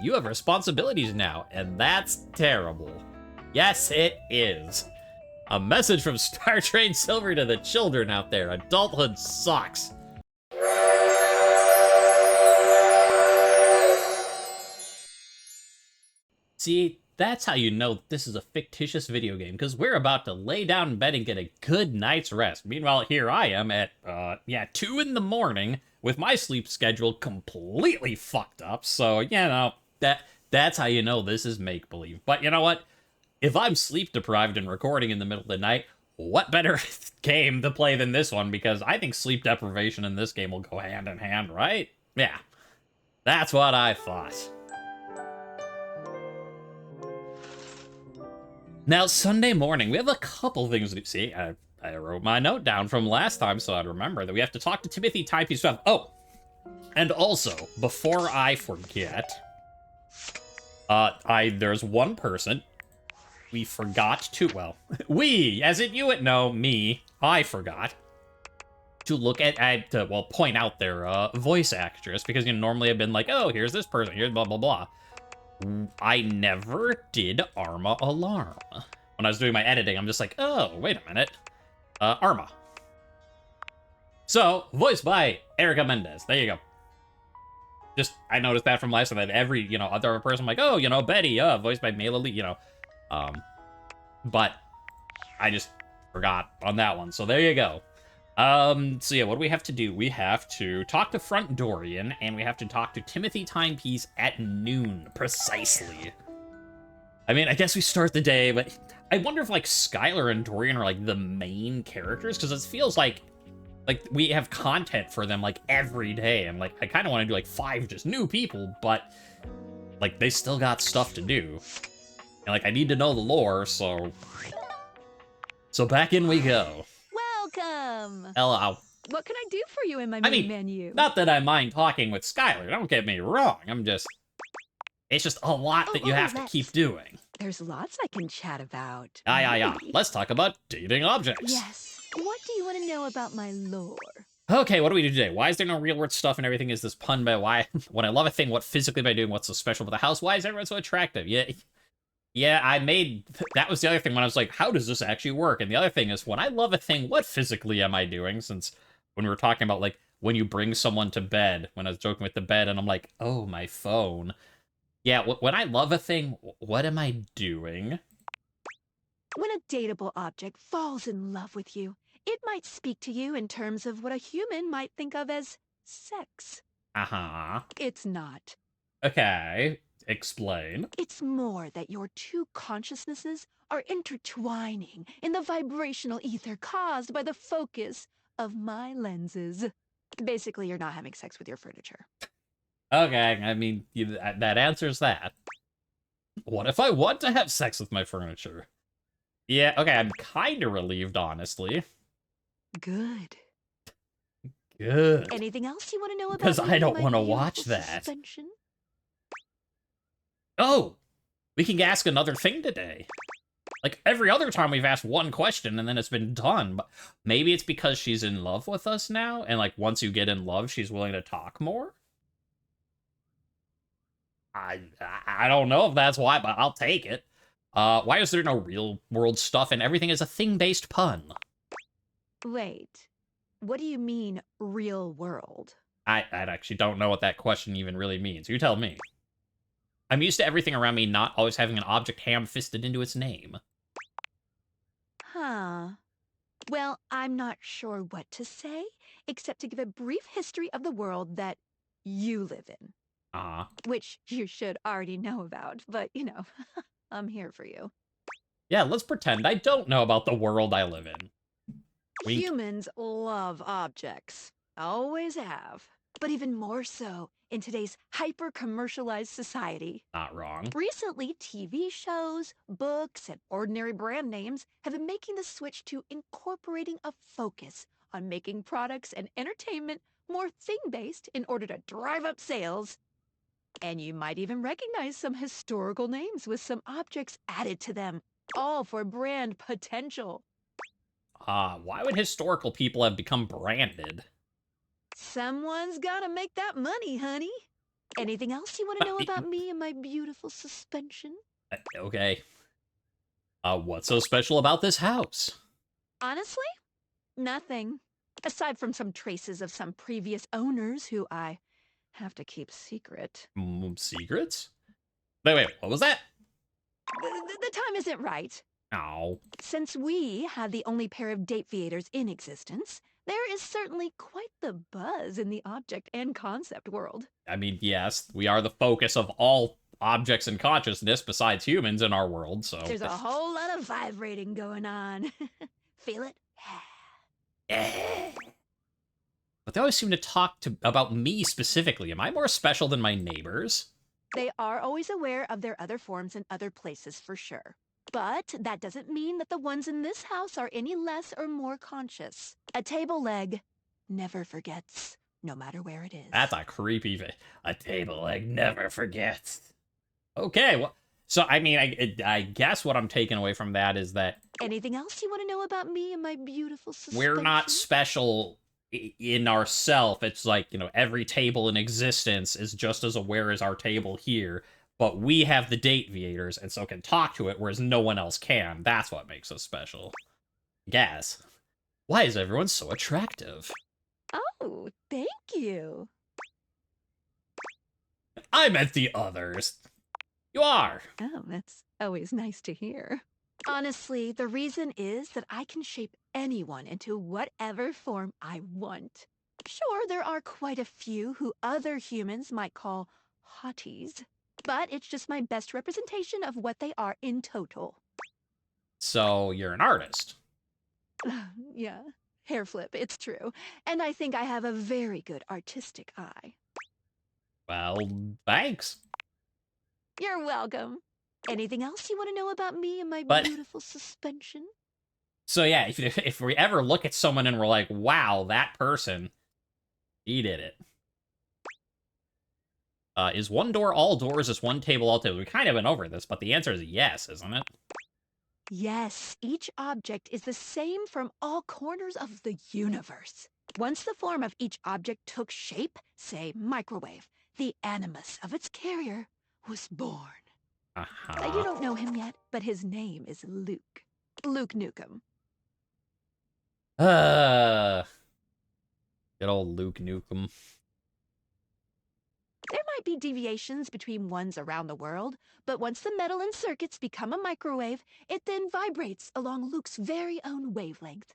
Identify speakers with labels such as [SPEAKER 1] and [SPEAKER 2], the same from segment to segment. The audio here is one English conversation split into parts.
[SPEAKER 1] You have responsibilities now, and that's terrible. Yes, it is. A message from StarTrain Silver to the children out there. Adulthood sucks. See, that's how you know this is a fictitious video game, because we're about to lay down in bed and get a good night's rest. Meanwhile, here I am at, 2 in the morning, with my sleep schedule completely fucked up, so, that's how you know this is make-believe. But you know what? If I'm sleep-deprived and recording in the middle of the night, what better game to play than this one, because I think sleep deprivation in this game will go hand in hand, right? Yeah, that's what I thought. Now, Sunday morning, we have a couple things to see. I wrote my note down from last time so I'd remember that we have to talk to Timothy Timepiece stuff. Oh, and also, before I forget, there's one person we forgot to, well, we, as in you, no, me, I forgot to look at, point out their voice actress, because, normally I've been like, oh, here's this person, here's blah, blah, blah. I never did Arma Alarm. When I was doing my editing, I'm just like, oh, wait a minute. Arma. So, voiced by Erica Mendez. There you go. Just, I noticed that from last time that every, other person, I'm like, oh, Betty, voiced by Mayla Lee, But I just forgot on that one. So there you go. So yeah, what do we have to do? We have to talk to Front Dorian, and we have to talk to Timothy Timepiece at noon, precisely. I mean, I guess we start the day, but I wonder if, Skylar and Dorian are, the main characters, because it feels like we have content for them, every day, and, I kind of want to do, 5 just new people, but, they still got stuff to do. And, I need to know the lore, so... So back in we go.
[SPEAKER 2] Welcome!
[SPEAKER 1] Hello.
[SPEAKER 2] What can I do for you in my main menu?
[SPEAKER 1] Not that I mind talking with Skylar, don't get me wrong, it's just a lot that you have to keep doing.
[SPEAKER 2] There's lots I can chat about.
[SPEAKER 1] Yeah. Let's talk about dating objects.
[SPEAKER 2] Yes. What do you want to know about my lore?
[SPEAKER 1] Okay, what do we do today? Why is there no real world stuff and everything is this pun by why? When I love a thing, what physically am I doing? What's so special about the house? Why is everyone so attractive? Yeah, that was the other thing when I was like, how does this actually work? And the other thing is, when I love a thing, what physically am I doing? Since when we were talking about, when you bring someone to bed, when I was joking with the bed, and I'm like, oh, my phone. Yeah, when I love a thing, what am I doing?
[SPEAKER 2] When a dateable object falls in love with you, it might speak to you in terms of what a human might think of as sex.
[SPEAKER 1] Uh-huh.
[SPEAKER 2] It's not.
[SPEAKER 1] Okay. Explain.
[SPEAKER 2] It's more that your two consciousnesses are intertwining in the vibrational ether caused by the focus of my lenses. Basically, you're not having sex with your furniture.
[SPEAKER 1] Okay, I mean, that answers that. What if I want to have sex with my furniture? Yeah, okay, I'm kind of relieved, honestly.
[SPEAKER 2] Good.
[SPEAKER 1] Good.
[SPEAKER 2] Anything else you want to know about?
[SPEAKER 1] Because I don't want to watch that.
[SPEAKER 2] Suspension?
[SPEAKER 1] Oh, we can ask another thing today. Every other time we've asked one question and then it's been done. But maybe it's because she's in love with us now, and once you get in love, she's willing to talk more? I don't know if that's why, but I'll take it. Why is there no real world stuff and everything is a thing-based pun?
[SPEAKER 2] Wait, what do you mean, real world?
[SPEAKER 1] I actually don't know what that question even really means. You tell me. I'm used to everything around me not always having an object ham-fisted into its name.
[SPEAKER 2] Huh. Well, I'm not sure what to say, except to give a brief history of the world that you live in. Which you should already know about, but, I'm here for you.
[SPEAKER 1] Yeah, let's pretend I don't know about the world I live in.
[SPEAKER 2] Humans love objects. Always have. But even more so in today's hyper-commercialized society.
[SPEAKER 1] Not wrong.
[SPEAKER 2] Recently, TV shows, books, and ordinary brand names have been making the switch to incorporating a focus on making products and entertainment more thing-based in order to drive up sales. And you might even recognize some historical names with some objects added to them, all for brand potential.
[SPEAKER 1] Why would historical people have become branded?
[SPEAKER 2] Someone's gotta make that money, honey. Anything else you want to know about me and my beautiful suspension?
[SPEAKER 1] Okay. What's so special about this house?
[SPEAKER 2] Honestly, nothing. Aside from some traces of some previous owners who I have to keep secret.
[SPEAKER 1] Secrets? Wait, what was that?
[SPEAKER 2] The time isn't right.
[SPEAKER 1] Oh.
[SPEAKER 2] Since we had the only pair of deviators in existence, there is certainly quite the buzz in the object and concept world.
[SPEAKER 1] I mean, yes, we are the focus of all objects in consciousness besides humans in our world, so.
[SPEAKER 2] There's a whole lot of vibrating going on. Feel it?
[SPEAKER 1] But they always seem to talk about me specifically. Am I more special than my neighbors?
[SPEAKER 2] They are always aware of their other forms in other places for sure. But that doesn't mean that the ones in this house are any less or more conscious. A table leg never forgets, no matter where it is.
[SPEAKER 1] That's a creepy. A table leg never forgets. Okay, well, so I mean, I guess what I'm taking away from that is that
[SPEAKER 2] Anything else you want to know about me and my beautiful suspension?
[SPEAKER 1] we're not special in ourself. It's like, you know, every table in existence is just as aware as our table here, but we have the deviators and so can talk to it, whereas no one else can. That's what makes us special. Guess. Why is everyone so attractive?
[SPEAKER 2] Oh, thank you.
[SPEAKER 1] I meant the others. You are.
[SPEAKER 2] Oh, that's always nice to hear. Honestly, the reason is that I can shape anyone into whatever form I want. Sure, there are quite a few who other humans might call hotties, but it's just my best representation of what they are in total.
[SPEAKER 1] So you're an artist.
[SPEAKER 2] Yeah, hair flip, it's true. And I think I have a very good artistic eye.
[SPEAKER 1] Well, thanks.
[SPEAKER 2] You're welcome. Anything else you want to know about me and my
[SPEAKER 1] But-
[SPEAKER 2] beautiful suspension?
[SPEAKER 1] So yeah, if we ever look at someone and we're like, wow, that person, he did it. Is one door all doors? Is one table all tables? We kind of went over this, but the answer is yes, isn't it?
[SPEAKER 2] Yes, each object is the same from all corners of the universe. Once the form of each object took shape, say microwave, the animus of its carrier was born. You don't know him yet, but his name is Luke. Luke Nukem.
[SPEAKER 1] Good old Luke Nukem.
[SPEAKER 2] There might be deviations between ones around the world, but once the metal and circuits become a microwave, it then vibrates along Luke's very own wavelength.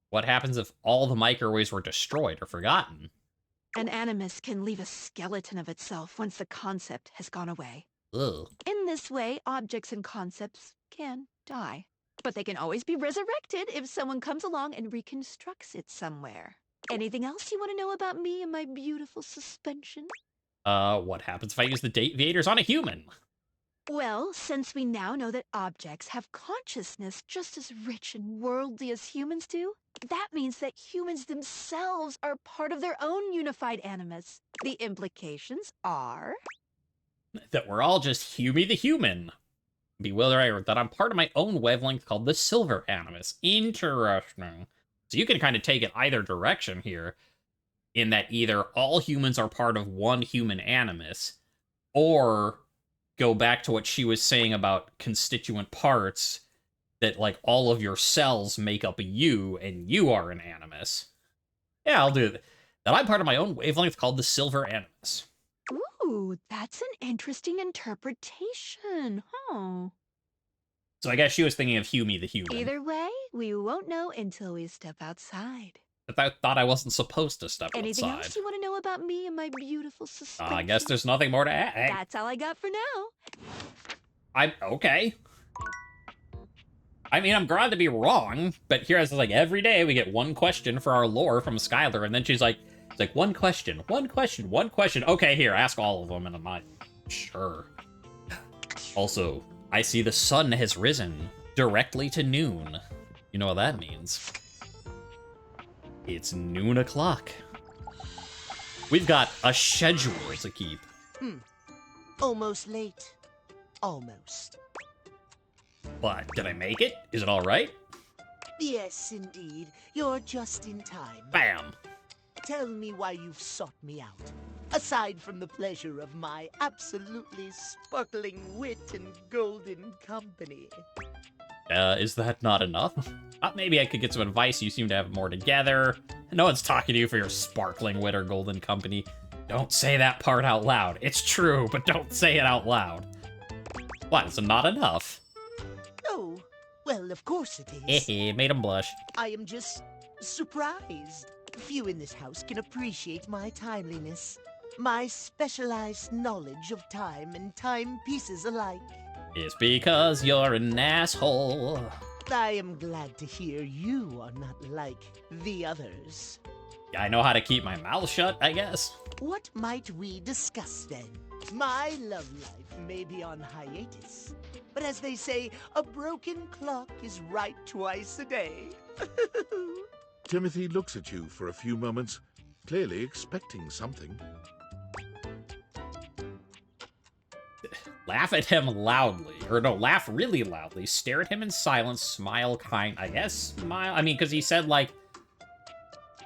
[SPEAKER 1] What happens if all the microwaves were destroyed or forgotten?
[SPEAKER 2] An animus can leave a skeleton of itself once the concept has gone away.
[SPEAKER 1] Ugh.
[SPEAKER 2] In this way, objects and concepts can die. But they can always be resurrected if someone comes along and reconstructs it somewhere. Anything else you want to know about me and my beautiful suspension?
[SPEAKER 1] What happens if I use the deviators on a human?
[SPEAKER 2] Well, since we now know that objects have consciousness just as rich and worldly as humans do, that means that humans themselves are part of their own unified animus. The implications are...
[SPEAKER 1] That we're all just Humy the human. Bewildered that I'm part of my own wavelength called the silver animus. Interesting. So you can kind of take it either direction here, in that either all humans are part of one human animus, or go back to what she was saying about constituent parts, that like all of your cells make up a you, and you are an animus. Yeah, I'll do that. That I'm part of my own wavelength called the silver animus.
[SPEAKER 2] Ooh, that's an interesting interpretation, huh?
[SPEAKER 1] So I guess she was thinking of Humy the human.
[SPEAKER 2] Either way, we won't know until we step outside.
[SPEAKER 1] But I thought I wasn't supposed to step
[SPEAKER 2] Anything
[SPEAKER 1] outside.
[SPEAKER 2] else you want to know about me and my beautiful suspension?
[SPEAKER 1] I guess there's nothing more to add.
[SPEAKER 2] That's all I got for now.
[SPEAKER 1] I'm okay. I mean, I'm glad to be wrong, but here it's like every day we get one question for our lore from Skylar, and then she's like, it's like one question, one question, one question. Okay, here, ask all of them, and I'm like, sure. Also, I see the sun has risen directly to noon. You know what that means? It's noon o'clock. We've got a schedule to keep.
[SPEAKER 3] Almost late. Almost.
[SPEAKER 1] But did I make it? Is it all right?
[SPEAKER 3] Yes, indeed. You're just in time.
[SPEAKER 1] Bam.
[SPEAKER 3] Tell me why you've sought me out. Aside from the pleasure of my absolutely sparkling wit and golden company.
[SPEAKER 1] Is that not enough? Maybe I could get some advice. You seem to have more together. No one's talking to you for your sparkling wit or golden company. Don't say that part out loud. It's true, but don't say it out loud. What, is it not enough?
[SPEAKER 3] Oh, well, of course it is.
[SPEAKER 1] Hehe, made him blush.
[SPEAKER 3] I am just surprised. Few in this house can appreciate my timeliness. My specialized knowledge of time and timepieces alike.
[SPEAKER 1] It's because you're an asshole.
[SPEAKER 3] I am glad to hear you are not like the others.
[SPEAKER 1] I know how to keep my mouth shut, I guess.
[SPEAKER 3] What might we discuss then? My love life may be on hiatus, but as they say, a broken clock is right twice a day.
[SPEAKER 4] Timothy looks at you for a few moments, clearly expecting something.
[SPEAKER 1] Laugh at him loudly. Or no, laugh really loudly. Stare at him in silence. Smile I guess smile. I mean, because he said, like,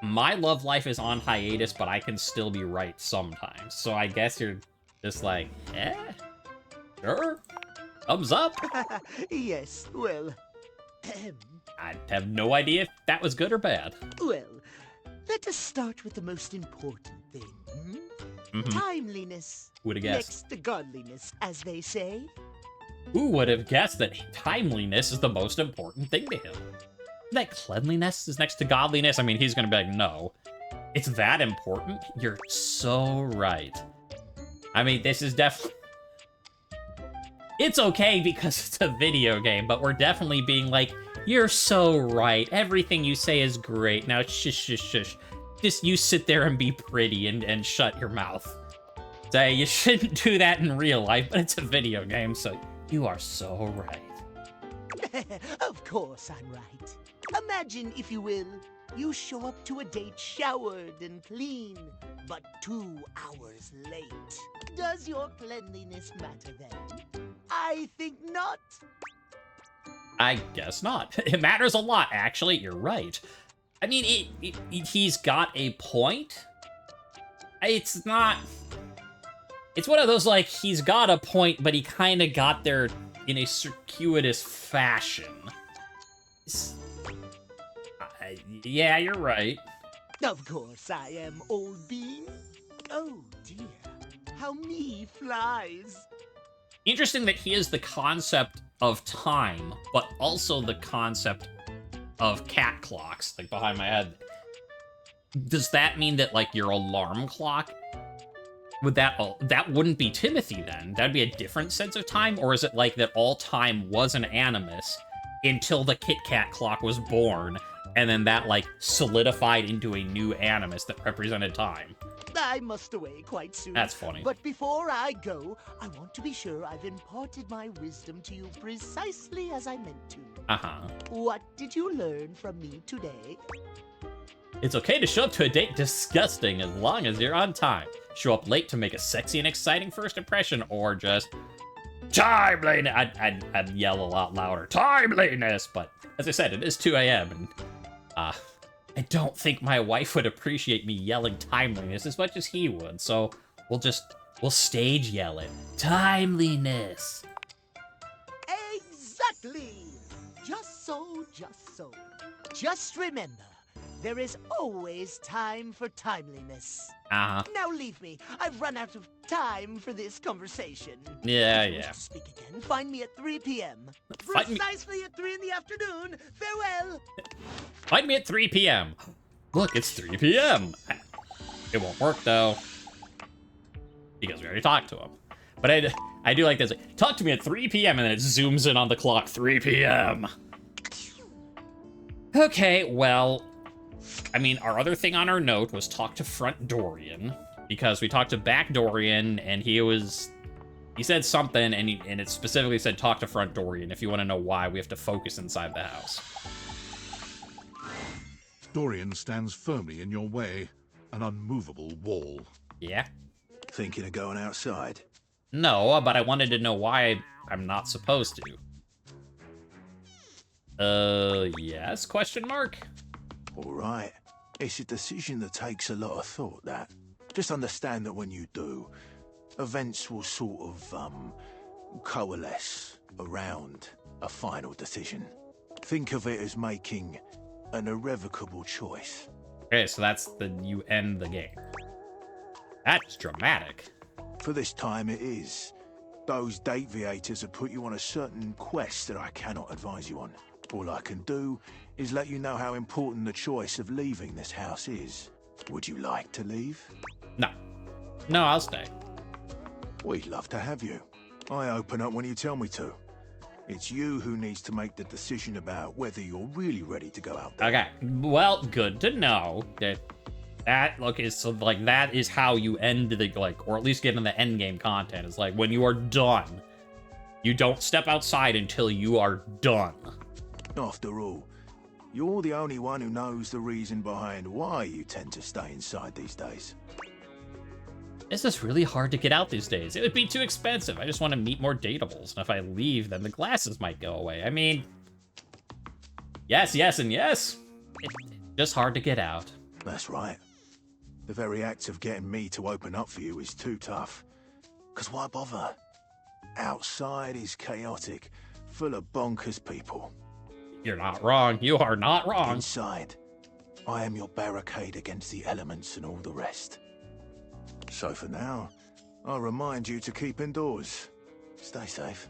[SPEAKER 1] my love life is on hiatus, but I can still be right sometimes. So I guess you're just like, sure. Thumbs up.
[SPEAKER 3] Yes, well,
[SPEAKER 1] I have no idea if that was good or bad.
[SPEAKER 3] well, let us start with the most important thing. Timeliness.
[SPEAKER 1] Who would have guessed?
[SPEAKER 3] Next to godliness, as they say.
[SPEAKER 1] Who would have guessed that timeliness is the most important thing to him? That cleanliness is next to godliness? I mean, he's gonna be like, no. It's that important? You're so right. I mean, this is definitely... It's okay because it's a video game, but we're definitely being like, you're so right. Everything you say is great. Now, shush, shush, shush. Just you sit there and be pretty and shut your mouth. Say, you shouldn't do that in real life, but it's a video game, so you are so right.
[SPEAKER 3] Of course I'm right. Imagine, if you will, you show up to a date showered and clean, but 2 hours late. Does your cleanliness matter then? I think not.
[SPEAKER 1] I guess not. It matters a lot, actually. You're right. I mean, he's got a point. It's not... It's one of those, like, he's got a point, but he kind of got there in a circuitous fashion. Yeah, you're right.
[SPEAKER 3] Of course I am, old bean. Oh dear, how me flies.
[SPEAKER 1] Interesting that he is the concept of time, but also the concept of cat clocks, like, behind my head. Does that mean that, like, your alarm clock... that wouldn't be Timothy then? That'd be a different sense of time? Or is it like that all time was an animus until the Kit Kat clock was born, and then that, like, solidified into a new animus that represented time?
[SPEAKER 3] I must away quite soon.
[SPEAKER 1] That's funny.
[SPEAKER 3] But before I go, I want to be sure I've imparted my wisdom to you precisely as I meant to.
[SPEAKER 1] Uh-huh.
[SPEAKER 3] What did you learn from me today?
[SPEAKER 1] It's okay to show up to a date disgusting as long as you're on time. Show up late to make a sexy and exciting first impression, or just... Timeliness! I'd yell a lot louder. Timeliness! But, as I said, it is 2 a.m. and... I don't think my wife would appreciate me yelling timeliness as much as he would, so we'll stage yell it. Timeliness!
[SPEAKER 3] Exactly! Just so, just so. Just remember, there is always time for timeliness.
[SPEAKER 1] Uh-huh.
[SPEAKER 3] Now leave me. I've run out of time for this conversation.
[SPEAKER 1] Yeah,
[SPEAKER 3] If you wish
[SPEAKER 1] yeah.
[SPEAKER 3] to speak again, find me at 3 p.m.
[SPEAKER 1] Find me-
[SPEAKER 3] Precisely at 3 in the afternoon. Farewell!
[SPEAKER 1] Find me at 3 p.m. Look, it's 3 p.m. It won't work, though. Because we already talked to him. But I do like this. Talk to me at 3 p.m. and then it zooms in on the clock. 3 p.m. Okay, well... I mean, our other thing on our note was talk to Front Dorian. Because we talked to Back Dorian, and he said something, and it specifically said talk to Front Dorian. If you want to know why, we have to focus inside the house.
[SPEAKER 4] Dorian stands firmly in your way, an unmovable wall.
[SPEAKER 1] Yeah?
[SPEAKER 5] Thinking of going outside?
[SPEAKER 1] No, but I wanted to know why I'm not supposed to. Yes? Question mark?
[SPEAKER 5] All right. It's a decision that takes a lot of thought, that. Just understand that when you do, events will sort of, coalesce around a final decision. Think of it as making an irrevocable choice.
[SPEAKER 1] Okay, so that's you end the game. That's dramatic.
[SPEAKER 5] For this time it is. Those deviators have put you on a certain quest that I cannot advise you on. All I can do is let you know how important the choice of leaving this house is. Would you like to leave?
[SPEAKER 1] No. No, I'll stay.
[SPEAKER 5] We'd love to have you. I open up when you tell me to. It's you who needs to make the decision about whether you're really ready to go out there.
[SPEAKER 1] Okay, well, good to know that look is so like that is how you end the like, or at least get in the end game content. It's like when you are done, you don't step outside until you are done.
[SPEAKER 5] After all, you're the only one who knows the reason behind why you tend to stay inside these days.
[SPEAKER 1] It's just really hard to get out these days. It would be too expensive. I just want to meet more datables, and if I leave, then the glasses might go away. I mean, yes, and yes. It's just hard to get out.
[SPEAKER 5] That's right. The very act of getting me to open up for you is too tough. 'Cause why bother? Outside is chaotic, full of bonkers people.
[SPEAKER 1] You're not wrong. You are not wrong.
[SPEAKER 5] Inside, I am your barricade against the elements and all the rest. So for now, I'll remind you to keep indoors. Stay safe.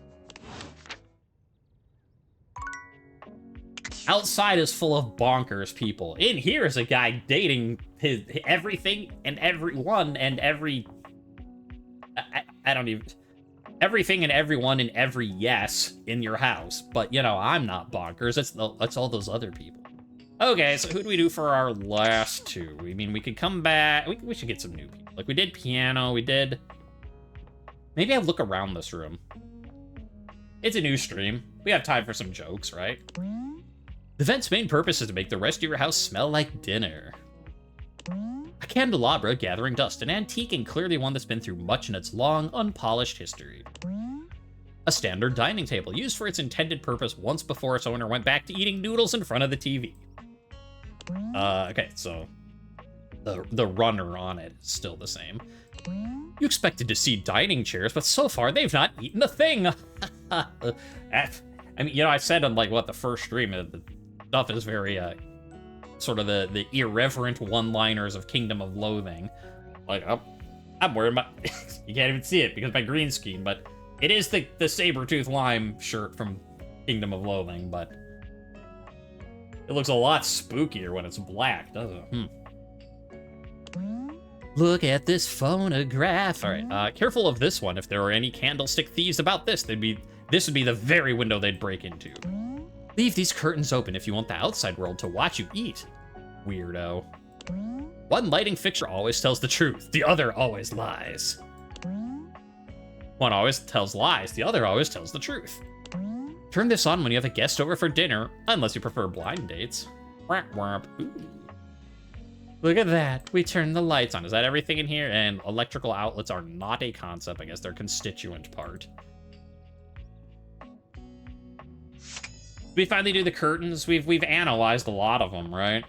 [SPEAKER 1] Outside is full of bonkers people. In here is a guy dating his everything and everyone and every... I don't even... Everything and everyone and every yes in your house. But, you know, I'm not bonkers. It's all those other people. Okay, so who do we do for our last two? I mean, we could come back... We should get some new people. Like, we did piano, we did... Maybe I look around this room. It's a new stream. We have time for some jokes, right? The vent's main purpose is to make the rest of your house smell like dinner. A candelabra gathering dust, an antique and clearly one that's been through much in its long, unpolished history. A standard dining table, used for its intended purpose once before its owner went back to eating noodles in front of the TV. Okay, so the runner on it is still the same. You expected to see dining chairs, but so far they've not eaten a thing. I mean, you know, I said on, like, what, the first stream, the stuff is very, sort of the irreverent one-liners of Kingdom of Loathing. Like, I'm wearing my... you can't even see it because of my green screen, but it is the saber-tooth lime shirt from Kingdom of Loathing, but it looks a lot spookier when it's black, doesn't it? Look at this phonograph. All right, careful of this one. If there were any candlestick thieves about this, this would be the very window they'd break into. Leave these curtains open if you want the outside world to watch you eat. Weirdo. One lighting fixture always tells the truth. The other always lies. One always tells lies. The other always tells the truth. Turn this on when you have a guest over for dinner, unless you prefer blind dates. Ooh. Look at that. We turned the lights on. Is that everything in here? And electrical outlets are not a concept. I guess they're a constituent part. We finally do the curtains. We've analyzed a lot of them, right?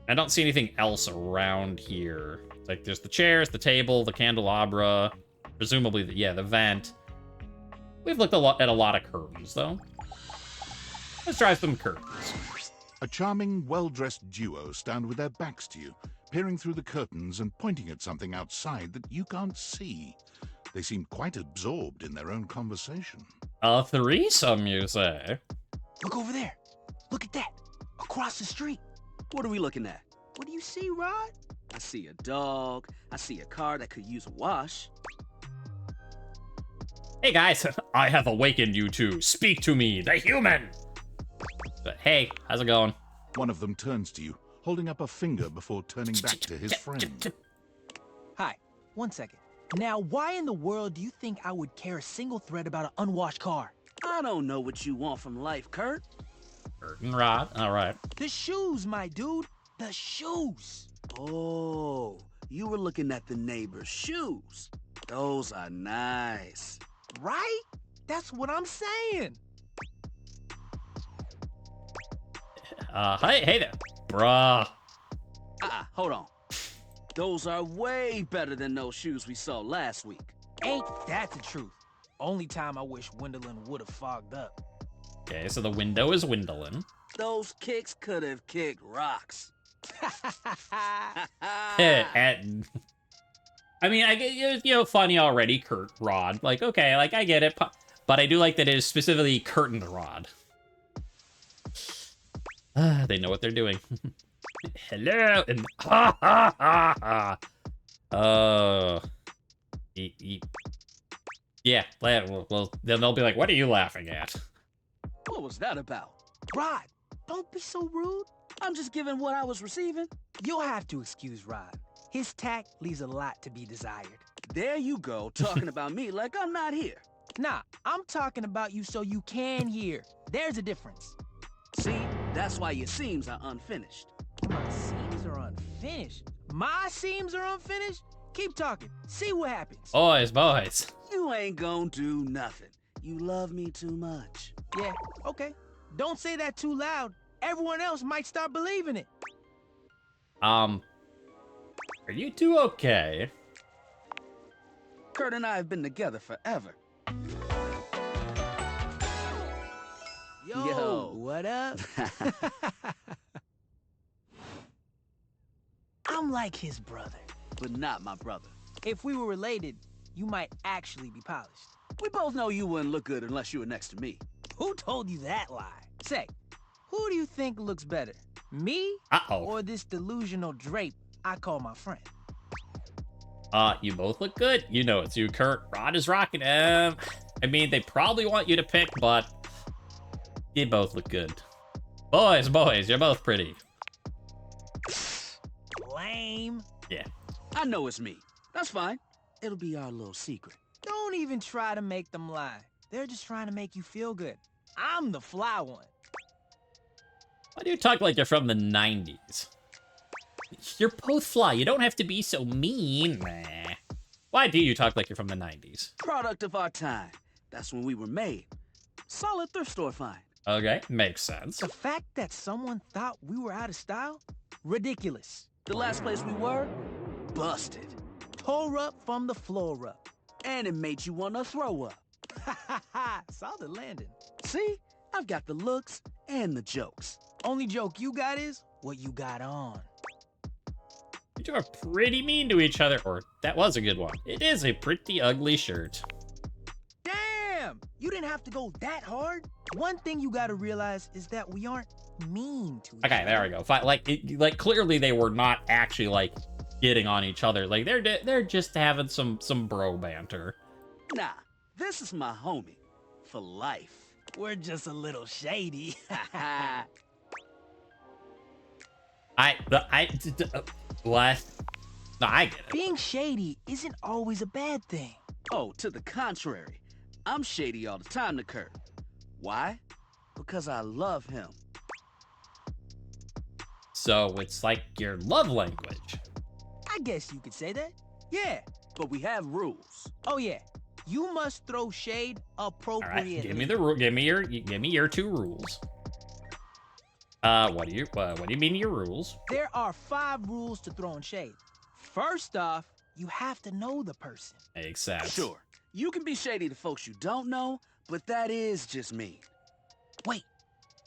[SPEAKER 1] I don't see anything else around here. It's like there's the chairs, the table, the candelabra, presumably the vent. We've looked at a lot of curtains, though. Let's try some curtains.
[SPEAKER 4] A charming, well-dressed duo stand with their backs to you, peering through the curtains and pointing at something outside that you can't see. They seem quite absorbed in their own conversation.
[SPEAKER 1] A threesome, you say?
[SPEAKER 3] Look over there. Look at that. Across the street.
[SPEAKER 6] What are we looking at?
[SPEAKER 3] What do you see, Rod?
[SPEAKER 6] I see a dog. I see a car that could use a wash.
[SPEAKER 1] Hey guys, I have awakened you to speak to me, the human! But hey, how's it going?
[SPEAKER 4] One of them turns to you, holding up a finger before turning back to his friend.
[SPEAKER 7] Hi, 1 second. Now, why in the world do you think I would care a single thread about an unwashed car?
[SPEAKER 6] I don't know what you want from life, Kurt.
[SPEAKER 1] Curtain rod, alright.
[SPEAKER 7] The shoes, my dude. The shoes.
[SPEAKER 6] Oh, you were looking at the neighbor's shoes. Those are nice.
[SPEAKER 7] Right? That's what I'm saying.
[SPEAKER 1] Hey there. Bruh.
[SPEAKER 6] Hold on. Those are way better than those shoes we saw last week.
[SPEAKER 7] Ain't that the truth? Only time I wish Wendolyn would have fogged up.
[SPEAKER 1] Okay, so the window is Windolin.
[SPEAKER 6] Those kicks could have kicked rocks.
[SPEAKER 1] And I mean, I get, you know, funny already, Kurt Rod. Like, okay, like, I get it. But I do like that it is specifically Curtain Rod. They know what they're doing. Hello, and ha ha ha ha. Yeah, well, then they'll be like, what are you laughing at?
[SPEAKER 6] What was that about?
[SPEAKER 7] Rod, don't be so rude.
[SPEAKER 6] I'm just giving what I was receiving.
[SPEAKER 7] You'll have to excuse Rod. His tact leaves a lot to be desired.
[SPEAKER 6] There you go, talking about me like I'm not here.
[SPEAKER 7] Nah, I'm talking about you so you can hear. There's a difference.
[SPEAKER 6] See, that's why your seams are unfinished.
[SPEAKER 7] My seams are unfinished. My seams are unfinished? Keep talking. See what happens.
[SPEAKER 1] Boys.
[SPEAKER 6] You ain't gonna do nothing. You love me too much.
[SPEAKER 7] Yeah, okay. Don't say that too loud. Everyone else might start believing it.
[SPEAKER 1] Are you two okay?
[SPEAKER 6] Kurt and I have been together forever.
[SPEAKER 7] Yo, what up? I'm like his brother.
[SPEAKER 6] But not my brother.
[SPEAKER 7] If we were related, you might actually be polished.
[SPEAKER 6] We both know you wouldn't look good unless you were next to me.
[SPEAKER 7] Who told you that lie? Say, who do you think looks better? Me?
[SPEAKER 1] Uh-oh.
[SPEAKER 7] Or this delusional drape I call my friend?
[SPEAKER 1] You both look good. You know it's you, Kurt. Rod is rocking. I mean, they probably want you to pick, but you both look good. Boys, you're both pretty.
[SPEAKER 7] Lame.
[SPEAKER 1] Yeah.
[SPEAKER 6] I know it's me. That's fine. It'll be our little secret.
[SPEAKER 7] Don't even try to make them lie. They're just trying to make you feel good. I'm the fly one.
[SPEAKER 1] Why do you talk like you're from the 90s? You're both fly. You don't have to be so mean. Nah. Why do you talk like you're from the 90s?
[SPEAKER 6] Product of our time. That's when we were made. Solid thrift store find.
[SPEAKER 1] Okay, makes sense.
[SPEAKER 7] The fact that someone thought we were out of style? Ridiculous.
[SPEAKER 6] The last place we were? Busted.
[SPEAKER 7] Tore up from the floor up.
[SPEAKER 6] And it made you want to throw up.
[SPEAKER 7] Ha ha ha! Solid landing.
[SPEAKER 6] See? I've got the looks and the jokes.
[SPEAKER 7] Only joke you got is what you got on.
[SPEAKER 1] You two are pretty mean to each other. Or, that was a good one. It is a pretty ugly shirt.
[SPEAKER 7] Damn! You didn't have to go that hard. One thing you gotta realize is that we aren't mean to each other.
[SPEAKER 1] Okay, there we go. Like clearly they were not actually, like, getting on each other. Like, they're just having some bro banter.
[SPEAKER 6] Nah, this is my homie. For life.
[SPEAKER 7] We're just a little shady.
[SPEAKER 1] What? No, I get it.
[SPEAKER 7] Being shady isn't always a bad thing.
[SPEAKER 6] Oh, to the contrary. I'm shady all the time to Kurt. Why? Because I love him.
[SPEAKER 1] So it's like your love language.
[SPEAKER 7] I guess you could say that. Yeah.
[SPEAKER 6] But we have rules.
[SPEAKER 7] Oh yeah. You must throw shade
[SPEAKER 1] All
[SPEAKER 7] appropriately.
[SPEAKER 1] right, give me the rule. Give me your two rules. What do you mean your rules?
[SPEAKER 7] There are 5 rules to throwing shade. First off, you have to know the person.
[SPEAKER 1] Makes sense.
[SPEAKER 6] Sure, you can be shady to folks you don't know, but that is just mean.
[SPEAKER 7] Wait,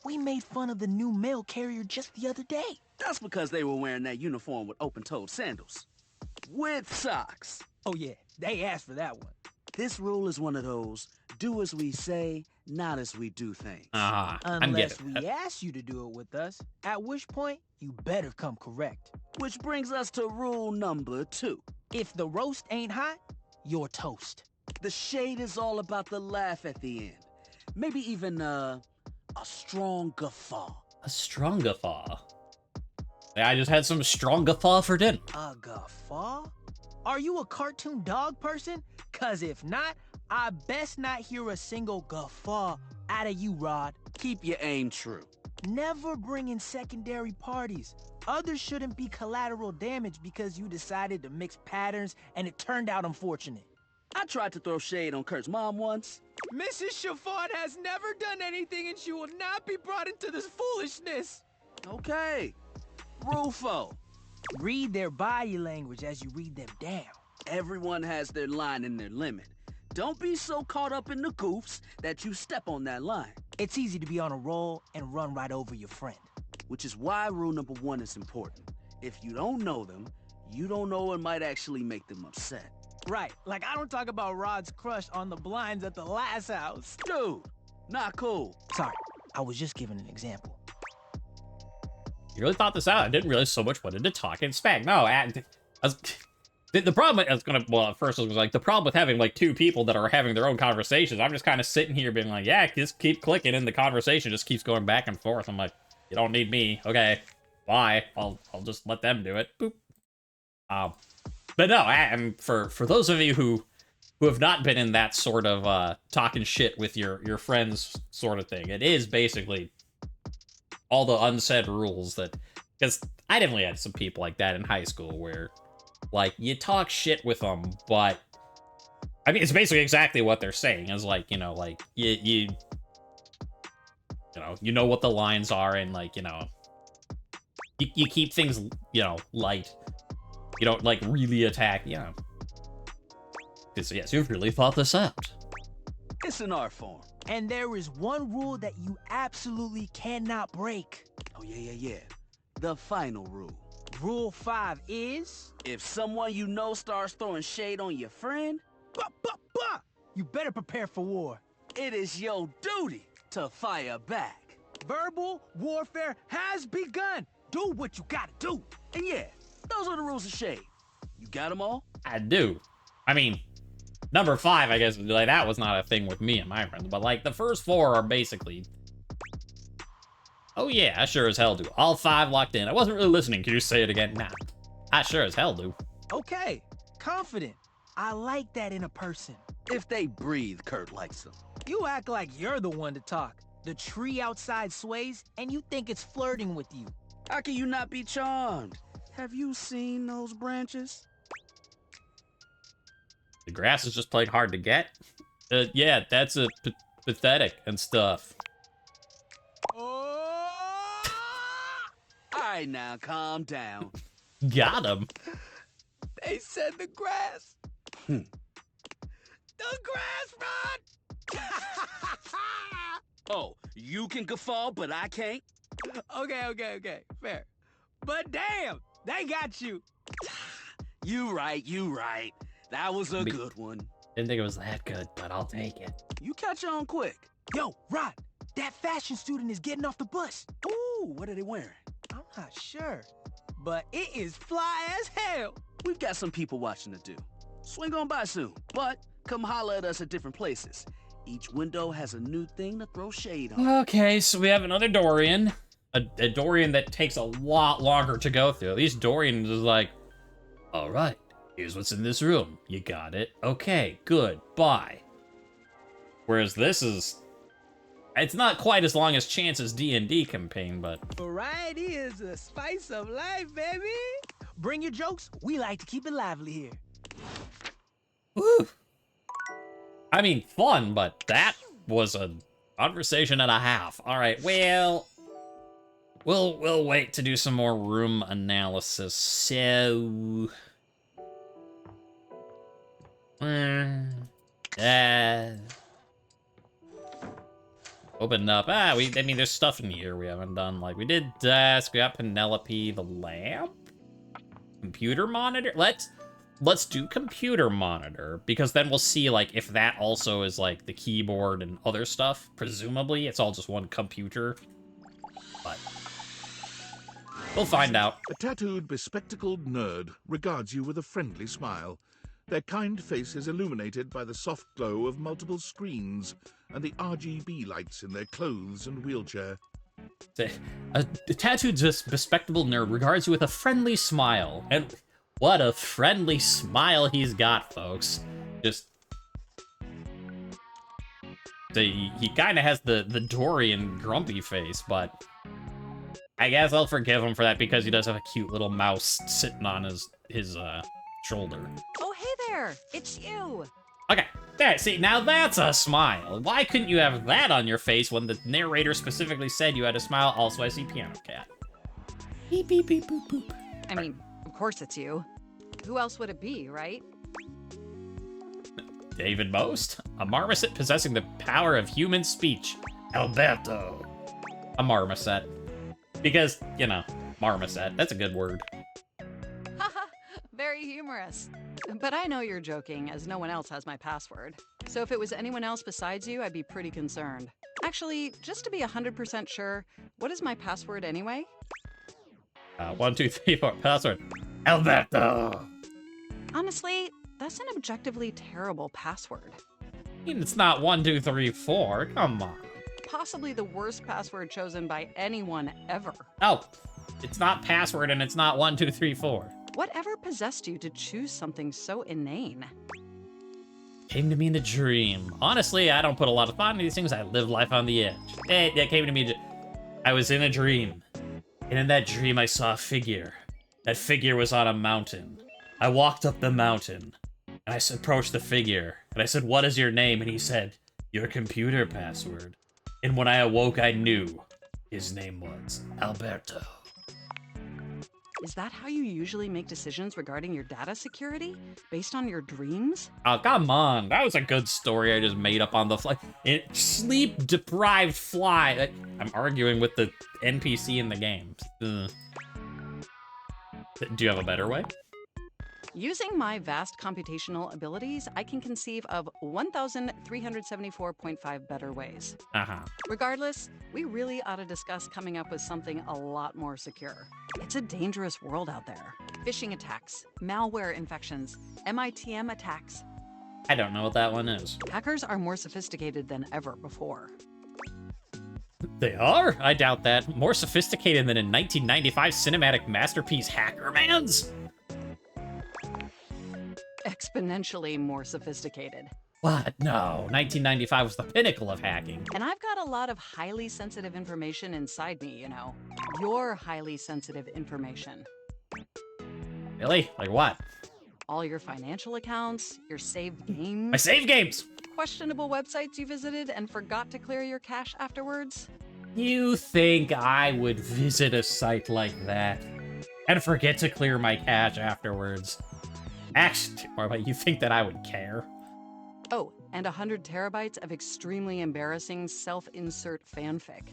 [SPEAKER 7] we made fun of the new mail carrier just the other day.
[SPEAKER 6] That's because they were wearing that uniform with open-toed sandals. With socks.
[SPEAKER 7] Oh yeah, they asked for that one.
[SPEAKER 6] This rule is one of those, do as we say, not as we do things.
[SPEAKER 1] I'm
[SPEAKER 7] Unless
[SPEAKER 1] getting
[SPEAKER 7] we
[SPEAKER 1] it.
[SPEAKER 7] ask you to do it with us, at which point you better come correct.
[SPEAKER 6] Which brings us to rule number 2.
[SPEAKER 7] If the roast ain't hot, you're toast.
[SPEAKER 6] The shade is all about the laugh at the end. Maybe even, a strong guffaw.
[SPEAKER 1] A strong guffaw. Yeah, I just had some strong guffaw for dinner.
[SPEAKER 7] A guffaw? Are you a cartoon dog person? Cause if not, I best not hear a single guffaw out of you, Rod.
[SPEAKER 6] Keep your aim true.
[SPEAKER 7] Never bring in secondary parties. Others shouldn't be collateral damage because you decided to mix patterns and it turned out unfortunate.
[SPEAKER 6] I tried to throw shade on Kurt's mom once.
[SPEAKER 7] Mrs. Chiffon has never done anything and she will not be brought into this foolishness.
[SPEAKER 6] Okay. Rule 4.
[SPEAKER 7] Read their body language as you read them down.
[SPEAKER 6] Everyone has their line and their limit. Don't be so caught up in the goofs that you step on that line.
[SPEAKER 7] It's easy to be on a roll and run right over your friend.
[SPEAKER 6] Which is why rule number 1 is important. If you don't know them, you don't know what might actually make them upset.
[SPEAKER 7] Right, like I don't talk about Rod's crush on the blinds at the last house.
[SPEAKER 6] Dude, not cool.
[SPEAKER 7] Sorry, I was just giving an example.
[SPEAKER 1] You really thought this out? I didn't really so much wanted to talk in spec. No, the problem, I was gonna, well, at first I was like, the problem with having, like, 2 people that are having their own conversations, I'm just kind of sitting here being like, yeah, just keep clicking, and the conversation just keeps going back and forth. I'm like, you don't need me. Okay, bye. I'll just let them do it. Boop. But no, and for those of you who have not been in that sort of talking shit with your friends sort of thing, it is basically all the unsaid rules that, because I definitely had some people like that in high school where, like, you talk shit with them, but I mean, it's basically exactly what they're saying. Is like, you know, like you know what the lines are, and like, you know, you keep things, you know, light. You don't, like, really attack, you know. Because, yes, you've really thought this out.
[SPEAKER 6] It's an art form.
[SPEAKER 7] And there is one rule that you absolutely cannot break.
[SPEAKER 6] Oh, yeah. The final rule.
[SPEAKER 7] Rule 5 is...
[SPEAKER 6] If someone you know starts throwing shade on your friend...
[SPEAKER 7] You better prepare for war.
[SPEAKER 6] It is your duty to fire back.
[SPEAKER 7] Verbal warfare has begun. Do what you gotta do.
[SPEAKER 6] And yeah, those are the rules of shade. You got them all?
[SPEAKER 1] I do. I mean, number 5, I guess, like, that was not a thing with me and my friends, but, like, the first 4 are basically... Oh yeah, I sure as hell do. All 5 locked in. I wasn't really listening. Can you say it again? Nah. I sure as hell do.
[SPEAKER 7] Okay, confident. I like that in a person.
[SPEAKER 6] If they breathe, Kurt likes them.
[SPEAKER 7] You act like you're the one to talk. The tree outside sways, and you think it's flirting with you.
[SPEAKER 6] How can you not be charmed? Have you seen those branches?
[SPEAKER 1] The grass is just plain hard to get. Yeah, that's pathetic and stuff.
[SPEAKER 7] Oh!
[SPEAKER 6] All right, now, calm down.
[SPEAKER 1] Got him.
[SPEAKER 7] They said the grass. The grass, Rod!
[SPEAKER 6] Oh, you can guffaw, but I can't?
[SPEAKER 7] Okay. Fair. But damn, they got you.
[SPEAKER 6] You right. That was a good one.
[SPEAKER 1] Didn't think it was that good, but I'll take it.
[SPEAKER 6] You catch on quick.
[SPEAKER 7] Yo, Rod, that fashion student is getting off the bus.
[SPEAKER 6] Ooh, what are they wearing?
[SPEAKER 7] I'm not sure, but it is fly as hell.
[SPEAKER 6] We've got some people watching to do. Swing on by soon, but come holler at us at different places. Each window has a new thing to throw shade on.
[SPEAKER 1] Okay, so we have another Dorian. A Dorian that takes a lot longer to go through. At least Dorian is like, all right, here's what's in this room. You got it? Okay, good, bye. Whereas this is... It's not quite as long as Chance's D&D campaign, but...
[SPEAKER 7] Variety is a spice of life, baby. Bring your jokes. We like to keep it lively here.
[SPEAKER 1] Woo! I mean, fun, but that was a conversation and a half. All right, well... We'll wait to do some more room analysis, so... Open up. I mean, there's stuff in here we haven't done. Like, we did desk, we got Penelope, the lamp, computer monitor. Let's do computer monitor, because then we'll see, like, if that also is, like, the keyboard and other stuff. Presumably, it's all just one computer, but we'll find out.
[SPEAKER 4] A tattooed, bespectacled nerd regards you with a friendly smile. Their kind face is illuminated by the soft glow of multiple screens and the RGB lights in their clothes and wheelchair.
[SPEAKER 1] A tattooed, bespectacled nerd regards you with a friendly smile. And what a friendly smile he's got, folks. Just... He kind of has the Dorian grumpy face, but... I guess I'll forgive him for that because he does have a cute little mouse sitting on his shoulder.
[SPEAKER 2] Oh, hey there! It's you!
[SPEAKER 1] Okay, there, see, now that's a smile. Why couldn't you have that on your face when the narrator specifically said you had a smile? Also, I see Piano Cat. Beep, beep, beep, boop, boop.
[SPEAKER 8] I mean, course it's you. Who else would it be, right?
[SPEAKER 1] David Most? A marmoset possessing the power of human speech. Alberto. A marmoset. Because, you know, marmoset. That's a good word.
[SPEAKER 8] Haha, very humorous. But I know you're joking, as no one else has my password. So if it was anyone else besides you, I'd be pretty concerned. Actually, just to be 100% sure, what is my password anyway?
[SPEAKER 1] 1, 2, 3, 4. Password. Alberto.
[SPEAKER 8] Honestly, that's an objectively terrible password.
[SPEAKER 1] I mean, it's not 1, 2, 3, 4. Come on.
[SPEAKER 8] Possibly the worst password chosen by anyone ever.
[SPEAKER 1] Oh, it's not password and it's not 1, 2, 3, 4.
[SPEAKER 8] Whatever possessed you to choose something so inane?
[SPEAKER 1] Came to me in a dream. Honestly, I don't put a lot of thought into these things. I live life on the edge. That came to me. I was in a dream. And in that dream, I saw a figure. That figure was on a mountain. I walked up the mountain. And I approached the figure. And I said, "What is your name?" And he said, "Your computer password." And when I awoke, I knew his name was Alberto.
[SPEAKER 8] Is that how you usually make decisions regarding your data security? Based on your dreams?
[SPEAKER 1] Oh, come on. That was a good story I just made up on the fly. Sleep-deprived fly. I'm arguing with the NPC in the game. Ugh. Do you have a better way?
[SPEAKER 8] Using my vast computational abilities, I can conceive of 1,374.5 better ways.
[SPEAKER 1] Uh-huh.
[SPEAKER 8] Regardless, we really ought to discuss coming up with something a lot more secure. It's a dangerous world out there. Phishing attacks, malware infections, MITM attacks.
[SPEAKER 1] I don't know what that one is.
[SPEAKER 8] Hackers are more sophisticated than ever before.
[SPEAKER 1] They are? I doubt that. More sophisticated than a 1995 cinematic masterpiece, Hackermans?
[SPEAKER 8] Exponentially more sophisticated.
[SPEAKER 1] What? No. 1995 was the pinnacle of hacking.
[SPEAKER 8] And I've got a lot of highly sensitive information inside me, you know. Your highly sensitive information.
[SPEAKER 1] Really? Like what?
[SPEAKER 8] All your financial accounts, your saved games.
[SPEAKER 1] My save games!
[SPEAKER 8] Questionable websites you visited and forgot to clear your cache afterwards.
[SPEAKER 1] You think I would visit a site like that and forget to clear my cache afterwards? Actually, or about you think that I would care?
[SPEAKER 8] Oh, and 100 terabytes of extremely embarrassing self-insert fanfic.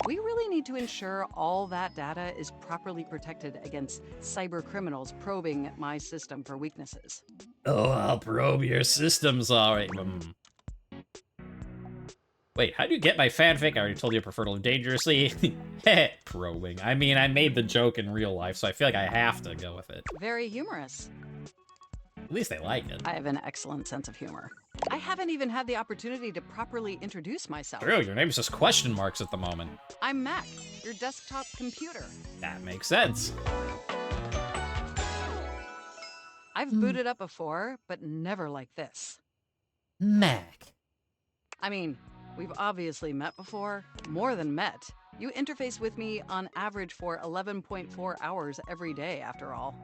[SPEAKER 8] We really need to ensure all that data is properly protected against cyber criminals probing my system for weaknesses.
[SPEAKER 1] Oh, I'll probe your systems, alright. Wait, how do you get my fanfic? I already told you I prefer to live dangerously. Probing. I mean, I made the joke in real life, so I feel like I have to go with it.
[SPEAKER 8] Very humorous.
[SPEAKER 1] At least they like it.
[SPEAKER 8] I have an excellent sense of humor. I haven't even had the opportunity to properly introduce myself.
[SPEAKER 1] True, your name's just question marks at the moment.
[SPEAKER 8] I'm Mac, your desktop computer.
[SPEAKER 1] That makes sense.
[SPEAKER 8] I've booted up before, but never like this.
[SPEAKER 1] Mac.
[SPEAKER 8] I mean, we've obviously met before. More than met. You interface with me on average for 11.4 hours every day, after all.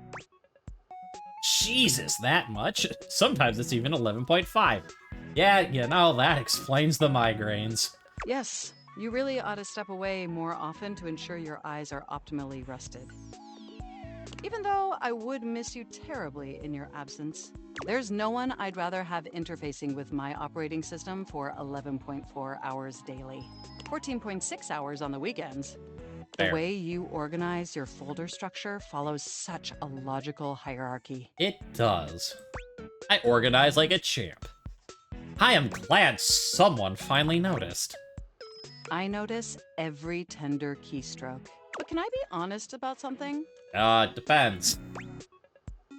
[SPEAKER 1] Jesus, that much? Sometimes it's even 11.5. Yeah, you know, that explains the migraines.
[SPEAKER 8] Yes, you really ought to step away more often to ensure your eyes are optimally rested. Even though I would miss you terribly in your absence, there's no one I'd rather have interfacing with my operating system for 11.4 hours daily. 14.6 hours on the weekends.
[SPEAKER 1] Fair.
[SPEAKER 8] The way you organize your folder structure follows such a logical hierarchy.
[SPEAKER 1] It does. I organize like a champ. I am glad someone finally noticed.
[SPEAKER 8] I notice every tender keystroke. But can I be honest about something?
[SPEAKER 1] Depends.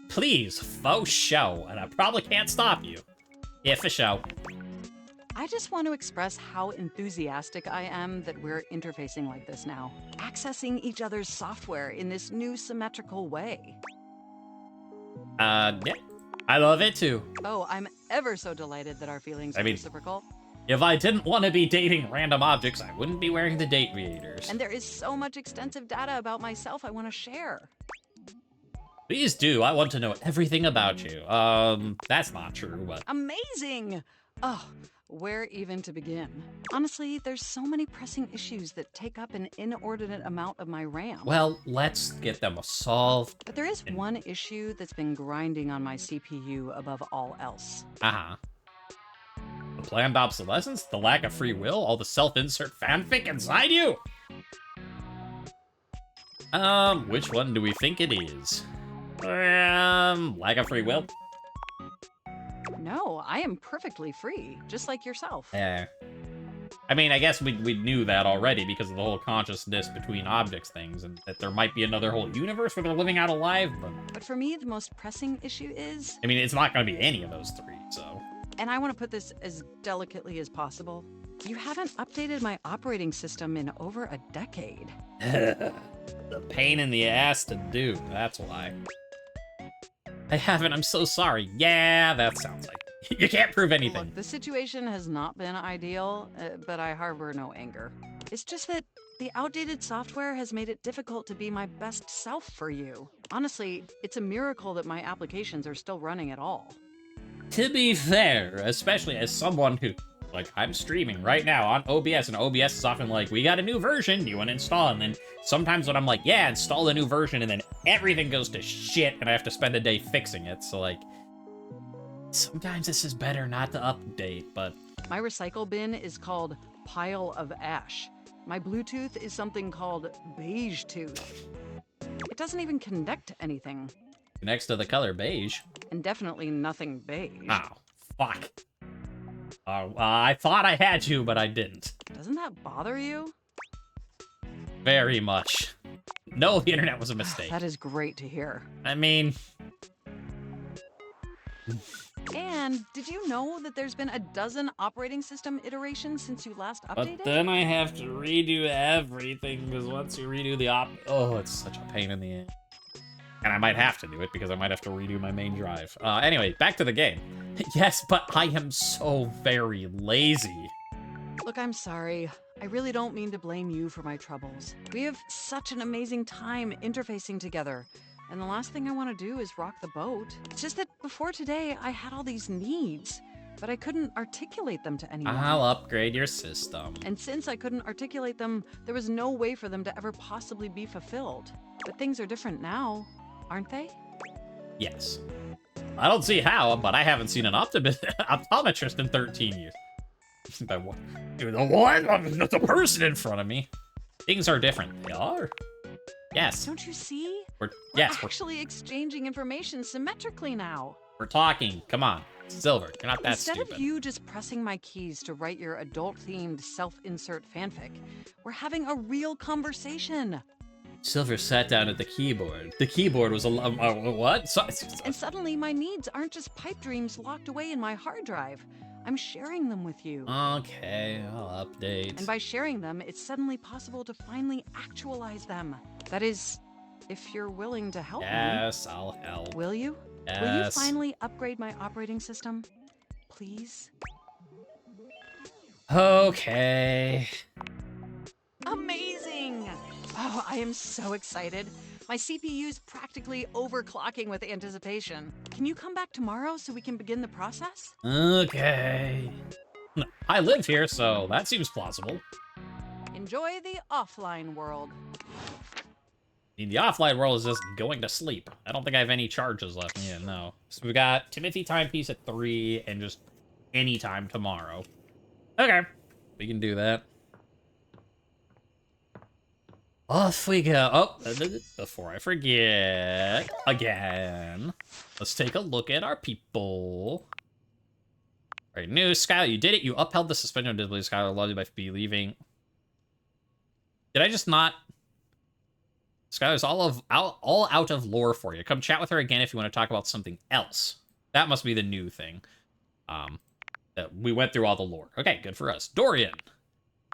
[SPEAKER 1] Please, faux show, and I probably can't stop you. Yeah, for show.
[SPEAKER 8] I just want to express how enthusiastic I am that we're interfacing like this now, accessing each other's software in this new symmetrical way.
[SPEAKER 1] Yeah, I love it too.
[SPEAKER 8] Oh, I'm ever so delighted that our feelings are reciprocal.
[SPEAKER 1] If I didn't want to be dating random objects, I wouldn't be wearing the date creators.
[SPEAKER 8] And there is so much extensive data about myself I want to share.
[SPEAKER 1] Please do. I want to know everything about you. That's not true, but...
[SPEAKER 8] Amazing! Oh, where even to begin? Honestly, there's so many pressing issues that take up an inordinate amount of my RAM.
[SPEAKER 1] Well, let's get them solved.
[SPEAKER 8] But there is one issue that's been grinding on my CPU above all else.
[SPEAKER 1] Uh-huh. The planned obsolescence, the lack of free will, all the self-insert fanfic inside you? Which one do we think it is? Lack of free will?
[SPEAKER 8] No, I am perfectly free, just like yourself.
[SPEAKER 1] Yeah. I mean, I guess we knew that already because of the whole consciousness between objects things, and that there might be another whole universe where they're living out alive,
[SPEAKER 8] But for me, the most pressing issue is...
[SPEAKER 1] I mean, it's not going to be any of those three, so...
[SPEAKER 8] And I want to put this as delicately as possible. You haven't updated my operating system in over a decade.
[SPEAKER 1] The pain in the ass to do, that's why. I haven't, I'm so sorry. Yeah, that sounds like... You can't prove anything.
[SPEAKER 8] Look, the situation has not been ideal, but I harbor no anger. It's just that the outdated software has made it difficult to be my best self for you. Honestly, it's a miracle that my applications are still running at all.
[SPEAKER 1] To be fair, especially as someone who, like, I'm streaming right now on OBS, and OBS is often like, we got a new version, do you want to install? And then sometimes when I'm like, yeah, install the new version, and then everything goes to shit, and I have to spend a day fixing it, so, like, sometimes this is better not to update, but...
[SPEAKER 8] My recycle bin is called Pile of Ash. My Bluetooth is something called Beige Tooth. It doesn't even connect to anything.
[SPEAKER 1] Next to the color beige.
[SPEAKER 8] And definitely nothing beige.
[SPEAKER 1] Oh, fuck. I thought I had you, but I didn't.
[SPEAKER 8] Doesn't that bother you?
[SPEAKER 1] Very much. No, the internet was a mistake.
[SPEAKER 8] That is great to hear.
[SPEAKER 1] I mean...
[SPEAKER 8] And did you know that there's been a dozen operating system iterations since you last updated?
[SPEAKER 1] But then I have to redo everything, because once you redo the oh, it's such a pain in the ass. And I might have to do it, because I might have to redo my main drive. Anyway, back to the game. Yes, but I am so very lazy.
[SPEAKER 8] Look, I'm sorry. I really don't mean to blame you for my troubles. We have such an amazing time interfacing together. And the last thing I want to do is rock the boat. It's just that before today, I had all these needs, but I couldn't articulate them to anyone.
[SPEAKER 1] I'll upgrade your system.
[SPEAKER 8] And since I couldn't articulate them, there was no way for them to ever possibly be fulfilled. But things are different now, aren't they?
[SPEAKER 1] Yes. I don't see how, but I haven't seen an optometrist in 13 years. The one, the person in front of me. Things are different. They are. Yes.
[SPEAKER 8] Don't you see?
[SPEAKER 1] We're
[SPEAKER 8] We're actually exchanging information symmetrically now.
[SPEAKER 1] We're talking. Come on. Silver, you're not that
[SPEAKER 8] Instead
[SPEAKER 1] stupid.
[SPEAKER 8] of you just pressing my keys to write your adult-themed self-insert fanfic, we're having a real conversation.
[SPEAKER 1] Silver sat down at the keyboard. The keyboard was a what?
[SPEAKER 8] And suddenly my needs aren't just pipe dreams locked away in my hard drive. I'm sharing them with you.
[SPEAKER 1] Okay, I'll update.
[SPEAKER 8] And by sharing them, it's suddenly possible to finally actualize them. That is, if you're willing to help me.
[SPEAKER 1] Yes, I'll help.
[SPEAKER 8] Will you?
[SPEAKER 1] Yes.
[SPEAKER 8] Will you finally upgrade my operating system? Please?
[SPEAKER 1] Okay.
[SPEAKER 8] Amazing! Oh, I am so excited. My CPU's practically overclocking with anticipation. Can you come back tomorrow so we can begin the process?
[SPEAKER 1] Okay. I live here, so that seems plausible.
[SPEAKER 8] Enjoy the offline world.
[SPEAKER 1] I mean, the offline world is just going to sleep. I don't think I have any charges left. Yeah, no. So we got Timothy timepiece at 3 and just any time tomorrow. Okay. We can do that. Off we go. Oh, before I forget, again, let's take a look at our people. All right, news. Skylar, you did it. You upheld the suspension of disbelief. Skylar loved you by believing. Did I just not? Skylar's all out of lore for you. Come chat with her again if you want to talk about something else. That must be the new thing. That we went through all the lore. Okay, good for us. Dorian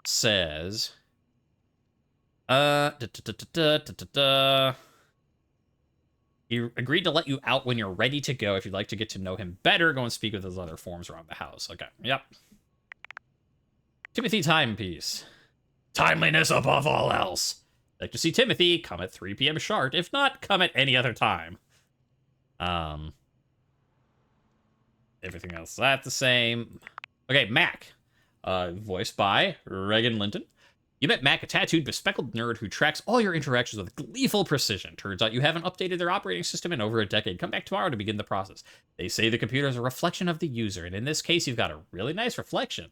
[SPEAKER 1] says... He agreed to let you out when you're ready to go. If you'd like to get to know him better, go and speak with his other forms around the house. Okay, yep. Timothy timepiece. Timeliness above all else. Like to see Timothy, come at 3 p.m. sharp. If not, come at any other time. Everything else is that the same. Okay, Mac, voiced by Regan Linton. You met Mac, a tattooed, bespectacled nerd who tracks all your interactions with gleeful precision. Turns out you haven't updated their operating system in over a decade. Come back tomorrow to begin the process. They say the computer is a reflection of the user, and in this case, you've got a really nice reflection.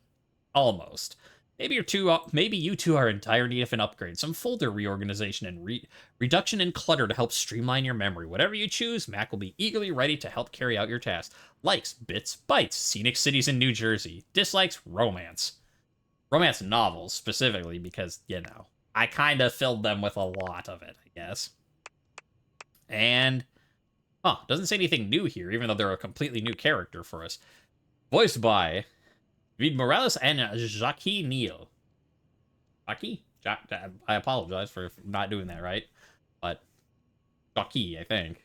[SPEAKER 1] Almost. Maybe you two are in dire need of an upgrade, some folder reorganization and reduction in clutter to help streamline your memory. Whatever you choose, Mac will be eagerly ready to help carry out your task. Likes, bits, bytes, scenic cities in New Jersey. Dislikes, romance. Romance novels, specifically, because, you know, I kind of filled them with a lot of it, I guess. And, doesn't say anything new here, even though they're a completely new character for us. Voiced by Vid Morales and Jacques Neal. Jacques? I apologize for not doing that right, but Jacques, I think.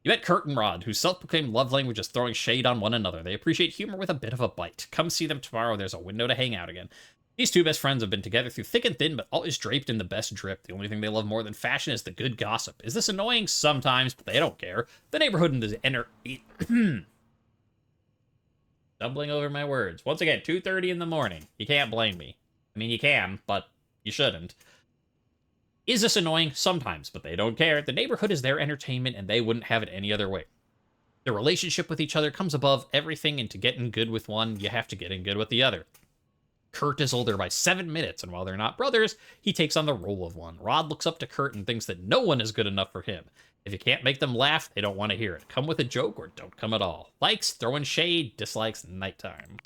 [SPEAKER 1] You met Kurt and Rod, whose self-proclaimed love language is throwing shade on one another. They appreciate humor with a bit of a bite. Come see them tomorrow. There's a window to hang out again. These two best friends have been together through thick and thin, but always draped in the best drip. The only thing they love more than fashion is the good gossip. Is this annoying? Sometimes, but they don't care. The neighborhood and the Stumbling over my words. Once again, 2:30 in the morning. You can't blame me. I mean, you can, but you shouldn't. Is this annoying? Sometimes, but they don't care. The neighborhood is their entertainment, and they wouldn't have it any other way. Their relationship with each other comes above everything, and to get in good with one, you have to get in good with the other. Kurt is older by 7 minutes, and while they're not brothers, he takes on the role of one. Rod looks up to Kurt and thinks that no one is good enough for him. If you can't make them laugh, they don't want to hear it. Come with a joke or don't come at all. Likes, throwing shade, dislikes, nighttime.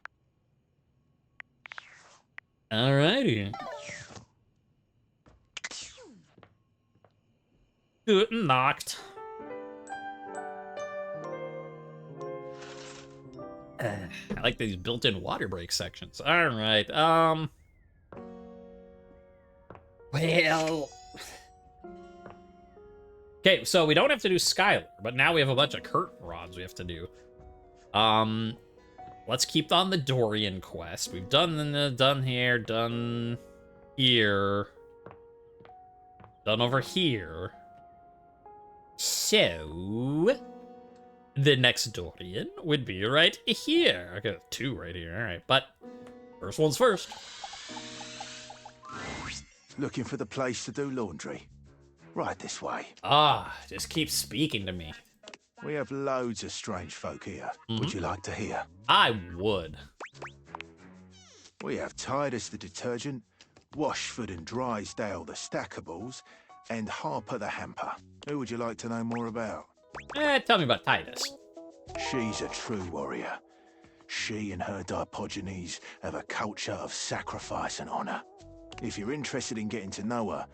[SPEAKER 1] Alrighty. Good knocked. I like these built-in water break sections. Alright, well... Okay, so we don't have to do Skylar, but now we have a bunch of curtain rods we have to do. Let's keep on the Dorian quest. We've done here, done here, done over here. So, the next Dorian would be right here. I got 2 right here, alright, but first one's first.
[SPEAKER 5] Looking for the place to do laundry? Right this way.
[SPEAKER 1] Just keep speaking to me.
[SPEAKER 5] We have loads of strange folk here. Would you like to hear?
[SPEAKER 1] I would.
[SPEAKER 5] We have Titus the detergent, Washford and Drysdale the stackables, and Harper the hamper. Who would you like to know more about?
[SPEAKER 1] Tell me about Titus.
[SPEAKER 5] She's a true warrior. She and her Dipogenes have a culture of sacrifice and honor. If you're interested in getting to know her,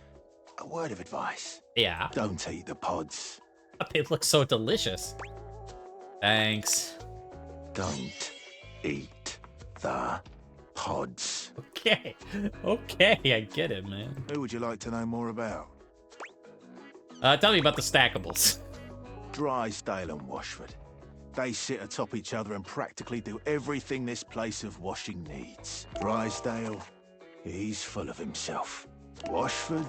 [SPEAKER 5] a word of advice.
[SPEAKER 1] Yeah.
[SPEAKER 5] Don't eat the pods.
[SPEAKER 1] They look so delicious. Thanks.
[SPEAKER 5] Don't eat the pods.
[SPEAKER 1] Okay. Okay, I get it, man.
[SPEAKER 5] Who would you like to know more about?
[SPEAKER 1] Tell me about the stackables.
[SPEAKER 5] Drysdale and Washford. They sit atop each other and practically do everything this place of washing needs. Drysdale, he's full of himself. Washford,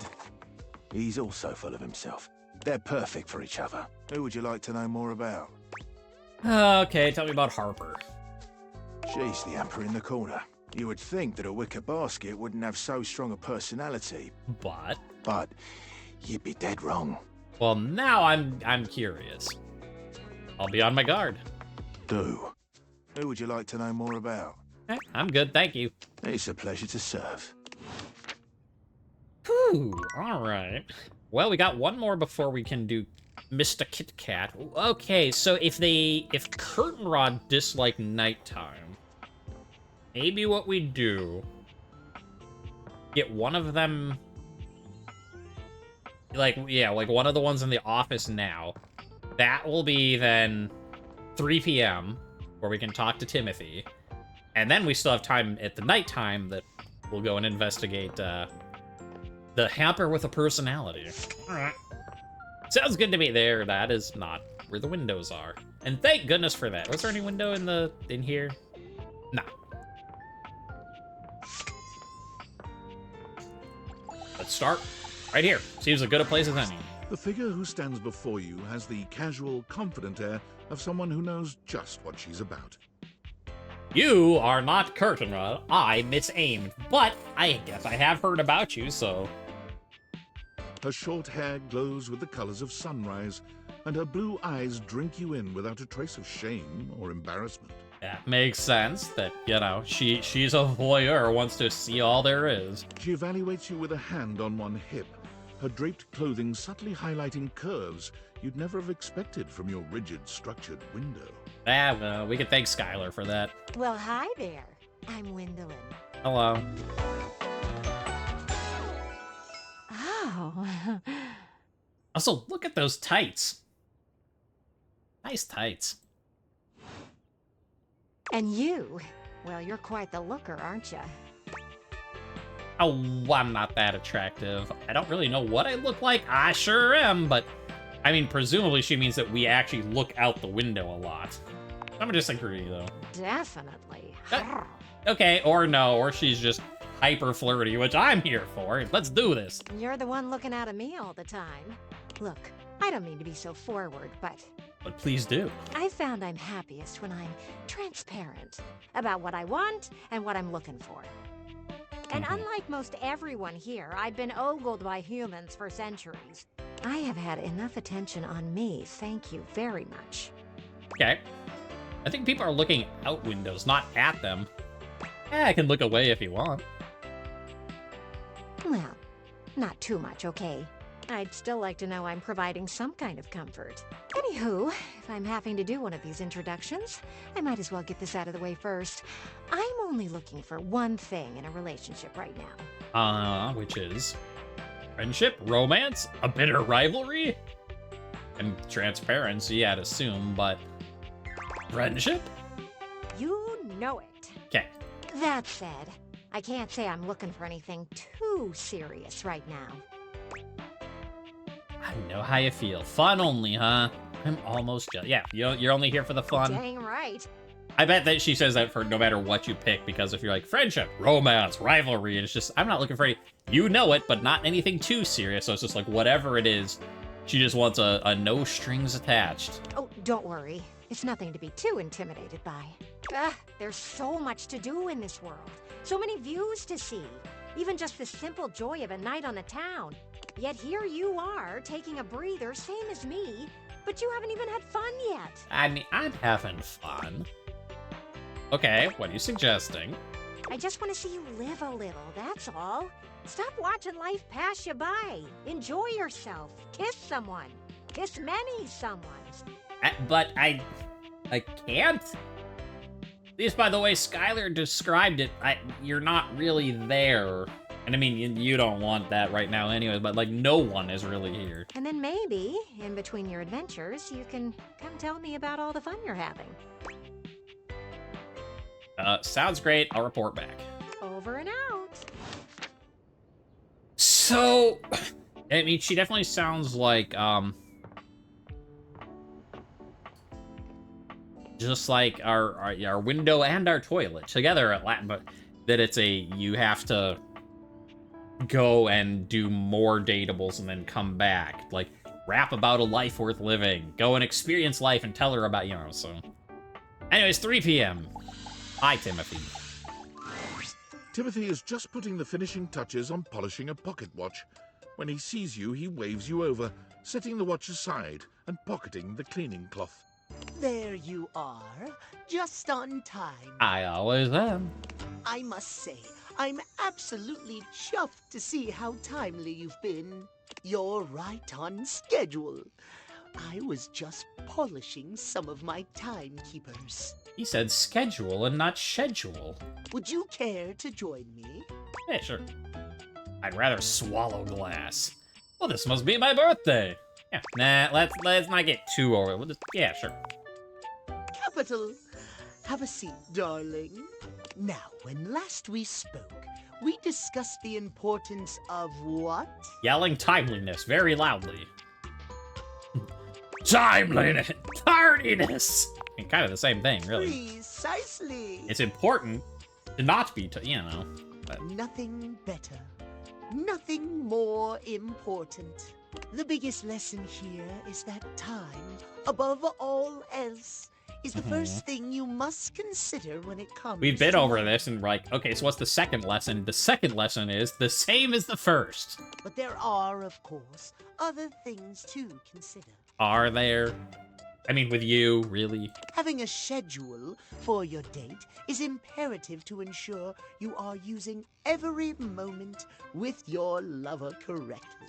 [SPEAKER 5] he's also full of himself. They're perfect for each other. Who would you like to know more about?
[SPEAKER 1] Okay, tell me about Harper.
[SPEAKER 5] She's the hamper in the corner. You would think that a wicker basket wouldn't have so strong a personality. But you'd be dead wrong.
[SPEAKER 1] Well, now I'm curious. I'll be on my guard.
[SPEAKER 5] Do. Who would you like to know more about?
[SPEAKER 1] I'm good, thank you.
[SPEAKER 5] It's a pleasure to serve.
[SPEAKER 1] Whew, alright. Well, we got one more before we can do Mr. Kit Kat. Okay, so if Curtain Rod dislike nighttime, maybe what we do, get one of them, like one of the ones in the office now. That will be then 3 p.m. where we can talk to Timothy. And then we still have time at the nighttime that we'll go and investigate the hamper with a personality. Alright. Sounds good to me. There, that is not where the windows are. And thank goodness for that. Was there any window in here? No. Let's start right here. Seems as good a place as any.
[SPEAKER 4] The figure who stands before you has the casual, confident air of someone who knows just what she's about.
[SPEAKER 1] You are not curtain rod. I misaimed, but I guess I have heard about you, so...
[SPEAKER 4] Her short hair glows with the colors of sunrise, and her blue eyes drink you in without a trace of shame or embarrassment.
[SPEAKER 1] That makes sense that, you know, she's a voyeur, wants to see all there is.
[SPEAKER 4] She evaluates you with a hand on one hip, her draped clothing subtly highlighting curves you'd never have expected from your rigid, structured window.
[SPEAKER 1] Well, we could thank Skylar for that.
[SPEAKER 9] Well, hi there. I'm Gwendolyn.
[SPEAKER 1] Hello.
[SPEAKER 9] Oh.
[SPEAKER 1] Also, look at those tights. Nice tights.
[SPEAKER 9] And you? Well, you're quite the looker, aren't you?
[SPEAKER 1] Oh, I'm not that attractive. I don't really know what I look like. I sure am, but... I mean, presumably she means that we actually look out the window a lot. I'm gonna disagree, though.
[SPEAKER 9] Definitely.
[SPEAKER 1] Okay, or no, or she's just hyper flirty, which I'm here for. Let's do this.
[SPEAKER 9] You're the one looking out at me all the time. Look, I don't mean to be so forward, but
[SPEAKER 1] Please do.
[SPEAKER 9] I found I'm happiest when I'm transparent about what I want and what I'm looking for. And unlike most everyone here, I've been ogled by humans for centuries. I have had enough attention on me, thank you very much.
[SPEAKER 1] Okay. I think people are looking out windows, not at them. I can look away if you want.
[SPEAKER 9] Well, not too much, okay? I'd still like to know I'm providing some kind of comfort. Anywho, if I'm having to do one of these introductions, I might as well get this out of the way first. I'm only looking for one thing in a relationship right now.
[SPEAKER 1] Which is friendship, romance, a bitter rivalry, and transparency, I'd assume, but friendship?
[SPEAKER 9] You know it.
[SPEAKER 1] Okay.
[SPEAKER 9] That said, I can't say I'm looking for anything too serious right now.
[SPEAKER 1] I know how you feel. Fun only, huh? I'm almost jealous. Yeah, you're only here for the fun.
[SPEAKER 9] Dang right.
[SPEAKER 1] I bet that she says that for no matter what you pick, because if you're like friendship, romance, rivalry, and it's just, I'm not looking for any, you know it, but not anything too serious, so it's just like whatever it is, she just wants a no strings attached.
[SPEAKER 9] Oh, don't worry. It's nothing to be too intimidated by. There's so much to do in this world. So many views to see. Even just the simple joy of a night on the town. Yet here you are, taking a breather, same as me, but you haven't even had fun yet.
[SPEAKER 1] I mean, I'm having fun. Okay, what are you suggesting?
[SPEAKER 9] I just want to see you live a little, that's all. Stop watching life pass you by. Enjoy yourself. Kiss someone. Kiss many someones.
[SPEAKER 1] But I can't. At least by the way Skylar described it, you're not really there. And I mean, you don't want that right now anyway, but like no one is really here.
[SPEAKER 9] And then maybe, in between your adventures, you can come tell me about all the fun you're having.
[SPEAKER 1] Sounds great. I'll report back.
[SPEAKER 9] Over and out.
[SPEAKER 1] So, I mean, she definitely sounds like, just like our window and our toilet together at Latin, but that it's you have to go and do more datables and then come back. Like, rap about a life worth living. Go and experience life and tell her about, so. Anyways, 3 p.m. Hi, Timothy.
[SPEAKER 4] Timothy is just putting the finishing touches on polishing a pocket watch. When he sees you, he waves you over, setting the watch aside and pocketing the cleaning cloth.
[SPEAKER 3] There you are, just on time.
[SPEAKER 1] I always am.
[SPEAKER 3] I must say, I'm absolutely chuffed to see how timely you've been. You're right on schedule. I was just polishing some of my timekeepers.
[SPEAKER 1] He said schedule and not schedule.
[SPEAKER 3] Would you care to join me?
[SPEAKER 1] Yeah, sure. I'd rather swallow glass. Well, this must be my birthday. Yeah, nah, let's not get too over. Yeah, sure.
[SPEAKER 3] Capital. Have a seat, darling. Now, when last we spoke, we discussed the importance of what?
[SPEAKER 1] Yelling timeliness very loudly. Timeliness! Tardiness! I mean, kind of the same thing, really.
[SPEAKER 3] Precisely.
[SPEAKER 1] It's important to not be, but...
[SPEAKER 3] Nothing better. Nothing more important. The biggest lesson here is that time, above all else, is the first thing you must consider when it comes
[SPEAKER 1] We've been
[SPEAKER 3] to
[SPEAKER 1] over this and like, okay, so what's the second lesson? The second lesson is the same as the first.
[SPEAKER 3] But there are, of course, other things to consider.
[SPEAKER 1] Are there? I mean, with you, really?
[SPEAKER 3] Having a schedule for your date is imperative to ensure you are using every moment with your lover correctly.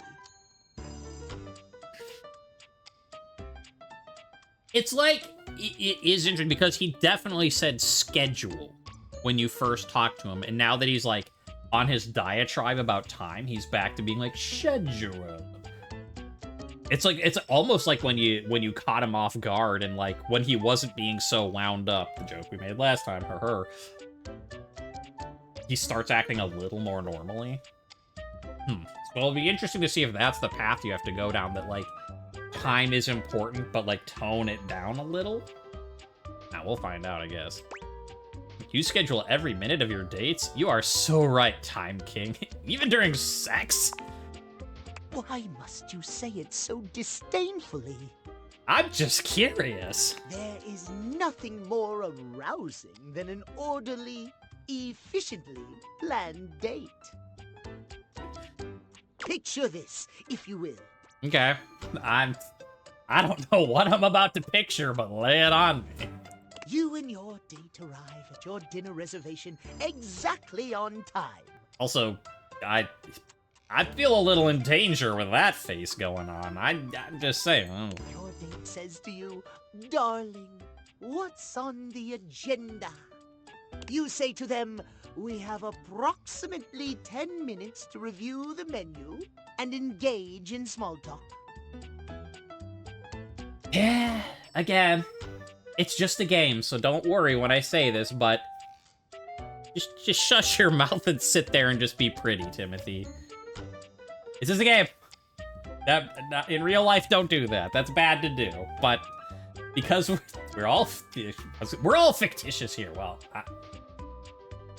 [SPEAKER 1] It's like, it is interesting because he definitely said schedule when you first talked to him. And now that he's like on his diatribe about time, he's back to being like, schedule. It's like, it's almost like when you caught him off guard and like when he wasn't being so wound up, the joke we made last time, he starts acting a little more normally. So it'll be interesting to see if that's the path you have to go down, that like time is important, but like tone it down a little. Now we'll find out, I guess. You schedule every minute of your dates? You are so right, Time King. Even during sex?
[SPEAKER 3] Why must you say it so disdainfully?
[SPEAKER 1] I'm just curious.
[SPEAKER 3] There is nothing more arousing than an orderly, efficiently planned date. Picture this, if you will.
[SPEAKER 1] Okay. I don't know what I'm about to picture, but lay it on me.
[SPEAKER 3] You and your date arrive at your dinner reservation exactly on time.
[SPEAKER 1] Also, I feel a little in danger with that face going on. I'm just saying.
[SPEAKER 3] Your date says to you, darling, what's on the agenda? You say to them, we have approximately 10 minutes to review the menu and engage in small talk.
[SPEAKER 1] Yeah, again, it's just a game, so don't worry when I say this, but just shush your mouth and sit there and just be pretty, Timothy. This is a game. In real life, don't do that. That's bad to do. But because we're all fictitious here. Well,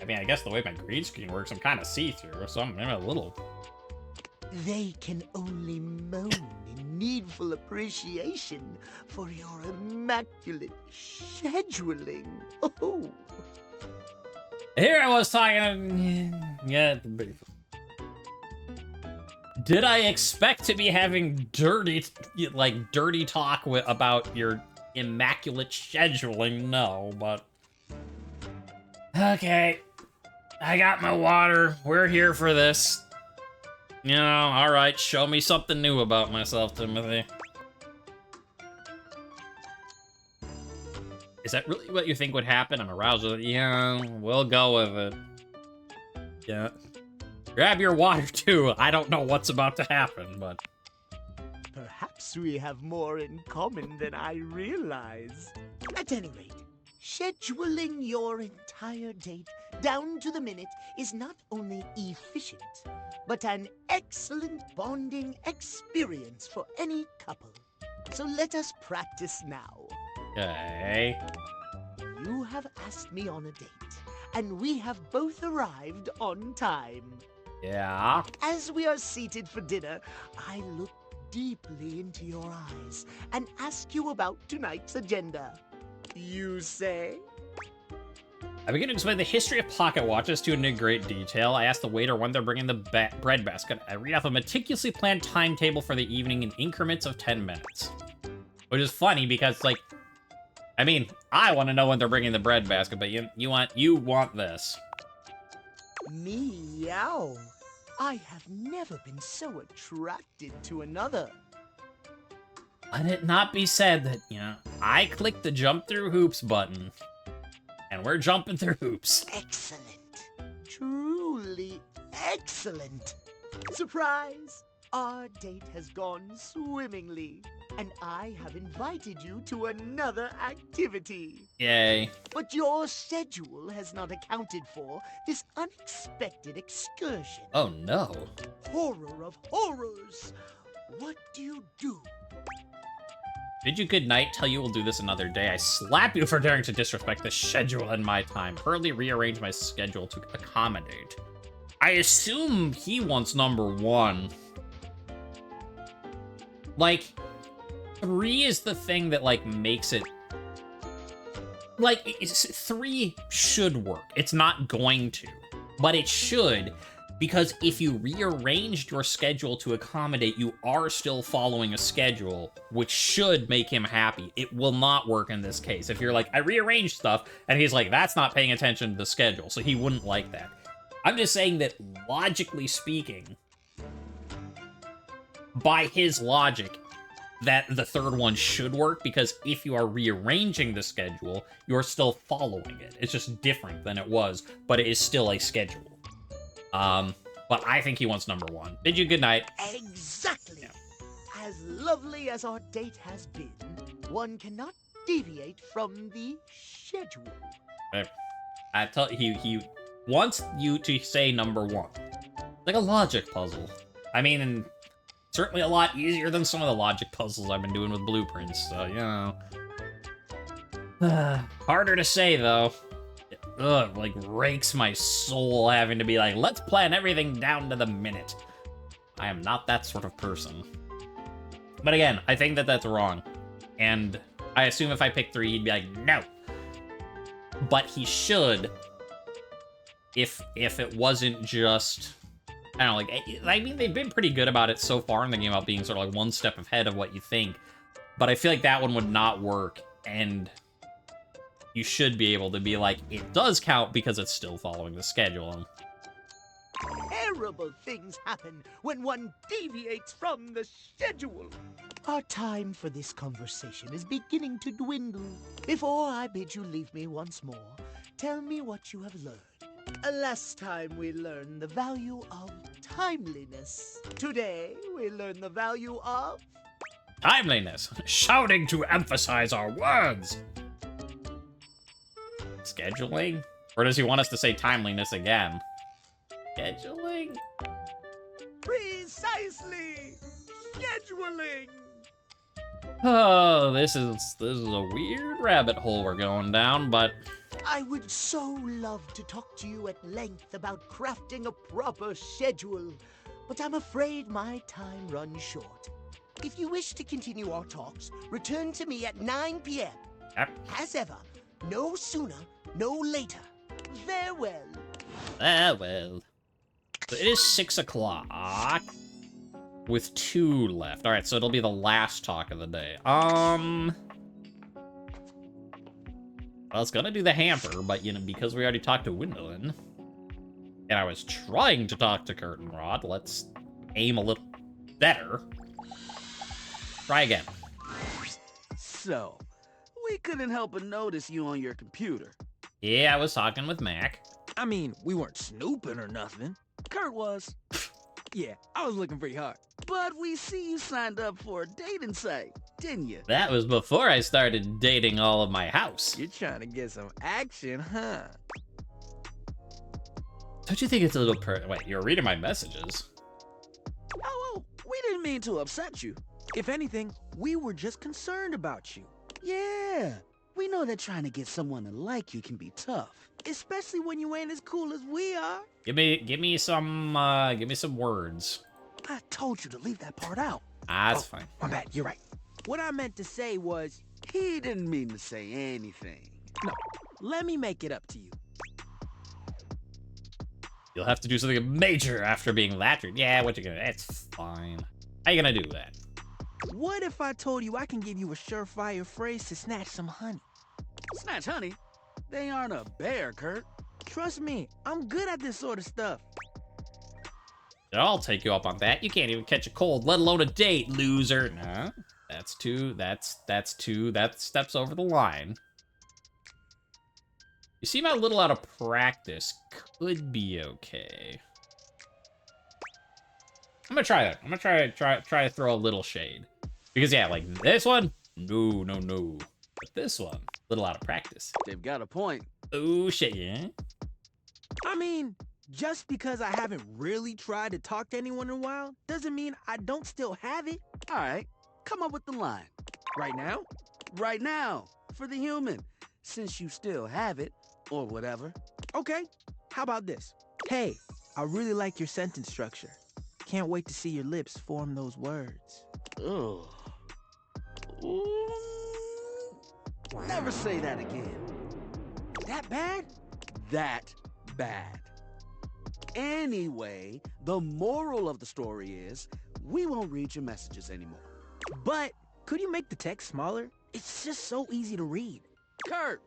[SPEAKER 1] I mean, I guess the way my green screen works, I'm kind of see-through, so I'm a little.
[SPEAKER 3] They can only moan in needful appreciation for your immaculate scheduling. Oh.
[SPEAKER 1] Here I was talking. Yeah. Did I expect to be having dirty talk about your immaculate scheduling? No, but okay. I got my water. We're here for this. You know, all right. Show me something new about myself, Timothy. Is that really what you think would happen? I'm aroused. Yeah, we'll go with it. Yeah. Grab your water, too. I don't know what's about to happen, but...
[SPEAKER 3] Perhaps we have more in common than I realize. At any rate, scheduling your entire date down to the minute is not only efficient, but an excellent bonding experience for any couple. So let us practice now.
[SPEAKER 1] Okay.
[SPEAKER 3] You have asked me on a date, and we have both arrived on time.
[SPEAKER 1] Yeah.
[SPEAKER 3] As we are seated for dinner, I look deeply into your eyes and ask you about tonight's agenda. You say?
[SPEAKER 1] I begin to explain the history of pocket watches to in great detail. I ask the waiter when they're bringing the bread basket. I read off a meticulously planned timetable for the evening in increments of 10 minutes. Which is funny because, like, I mean, I want to know when they're bringing the bread basket, but you want this.
[SPEAKER 3] Meow. I have never been so attracted to another.
[SPEAKER 1] Let it not be said that, you know, I clicked the jump through hoops button. And we're jumping through hoops.
[SPEAKER 3] Excellent. Truly excellent. Surprise! Our date has gone swimmingly, and I have invited you to another activity.
[SPEAKER 1] Yay.
[SPEAKER 3] But your schedule has not accounted for this unexpected excursion.
[SPEAKER 1] Oh no.
[SPEAKER 3] Horror of horrors! What do you do?
[SPEAKER 1] Bid you good night, tell you we'll do this another day. I slap you for daring to disrespect the schedule and my time. Hurriedly rearrange my schedule to accommodate. I assume he wants number 1. Like, 3 is the thing that, like, makes it like, 3 should work. It's not going to, but it should, because if you rearranged your schedule to accommodate, you are still following a schedule, which should make him happy. It will not work in this case. If you're like, I rearranged stuff, and he's like, that's not paying attention to the schedule, so he wouldn't like that. I'm just saying that, logically speaking, by his logic, that the third one should work, because if you are rearranging the schedule, you're still following it. It's just different than it was, but it is still a schedule. But I think he wants number 1. Bid you good night.
[SPEAKER 3] Exactly.
[SPEAKER 1] Yeah.
[SPEAKER 3] As lovely as our date has been, one cannot deviate from the schedule.
[SPEAKER 1] I tell he wants you to say number 1. Like a logic puzzle. I mean, certainly a lot easier than some of the logic puzzles I've been doing with blueprints, so, you know. Harder to say, though. Ugh, like, rakes my soul having to be like, let's plan everything down to the minute. I am not that sort of person. But again, I think that that's wrong. And I assume if I pick 3, he'd be like, no. But he should, if it wasn't just, I don't know, like, I mean, they've been pretty good about it so far in the game about being sort of like 1 step ahead of what you think. But I feel like that one would not work, and you should be able to be like, it does count because it's still following the schedule.
[SPEAKER 3] Terrible things happen when one deviates from the schedule. Our time for this conversation is beginning to dwindle. Before I bid you leave me once more, tell me what you have learned. Last time we learned the value of timeliness. Today we learn the value of
[SPEAKER 1] Timeliness. Shouting to emphasize our words. Scheduling? Or does he want us to say timeliness again? Scheduling?
[SPEAKER 3] precisely scheduling.
[SPEAKER 1] Oh, this is a weird rabbit hole we're going down, but
[SPEAKER 3] I would so love to talk to you at length about crafting a proper schedule, but I'm afraid my time runs short. If you wish to continue our talks, return to me at 9 p.m.
[SPEAKER 1] Yep.
[SPEAKER 3] As ever, no sooner, no later. Farewell.
[SPEAKER 1] Well. So it is 6 o'clock with 2 left. All right, so it'll be the last talk of the day. I was gonna do the hamper, but you know, because we already talked to Windowin, and I was trying to talk to Curtain Rod, let's aim a little better. Try again.
[SPEAKER 6] So, we couldn't help but notice you on your computer.
[SPEAKER 1] Yeah, I was talking with Mac.
[SPEAKER 7] I mean, we weren't snooping or nothing.
[SPEAKER 6] Kurt was.
[SPEAKER 7] Yeah, I was looking pretty hard.
[SPEAKER 6] But we see you signed up for a dating site, didn't you?
[SPEAKER 1] That was before I started dating all of my house.
[SPEAKER 7] You're trying to get some action, huh?
[SPEAKER 1] Don't you think it's a little Wait, you're reading my messages.
[SPEAKER 6] Oh, we didn't mean to upset you.
[SPEAKER 7] If anything, we were just concerned about you.
[SPEAKER 6] Yeah, we know that trying to get someone to like you can be tough.
[SPEAKER 7] Especially when you ain't as cool as we are.
[SPEAKER 1] Give me some words.
[SPEAKER 7] I told you to leave that part out.
[SPEAKER 1] That's fine.
[SPEAKER 7] My bad, you're right. What I meant to say was,
[SPEAKER 6] He didn't mean to say anything.
[SPEAKER 7] no, let me make it up to you.
[SPEAKER 1] You'll have to do something major after being lattered. Yeah, what you gonna? It's fine. How you gonna do that?
[SPEAKER 7] What if I told you I can give you a surefire phrase to snatch some honey?
[SPEAKER 6] Snatch honey? They aren't a bear, Kurt.
[SPEAKER 7] Trust me, I'm good at this sort of stuff.
[SPEAKER 1] I'll take you up on that. You can't even catch a cold, let alone a date, loser. No, that's steps over the line. You seem a little out of practice. Could be okay. I'm gonna try that. I'm gonna try to throw a little shade. Because yeah, like this one, no. But this one, a little out of practice.
[SPEAKER 6] They've got a point.
[SPEAKER 1] Oh shit, yeah.
[SPEAKER 7] I mean, just because I haven't really tried to talk to anyone in a while doesn't mean I don't still have it.
[SPEAKER 6] All right, come up with the line.
[SPEAKER 7] Right now?
[SPEAKER 6] Right now, for the human, since you still have it, or whatever.
[SPEAKER 7] Okay, how about this? Hey, I really like your sentence structure. Can't wait to see your lips form those words.
[SPEAKER 6] Ugh. Ooh. Never say that again.
[SPEAKER 7] that bad?
[SPEAKER 6] That bad. Anyway, the moral of the story is we won't read your messages anymore.
[SPEAKER 7] But could you make the text smaller? It's just so easy to read.
[SPEAKER 6] Kurt,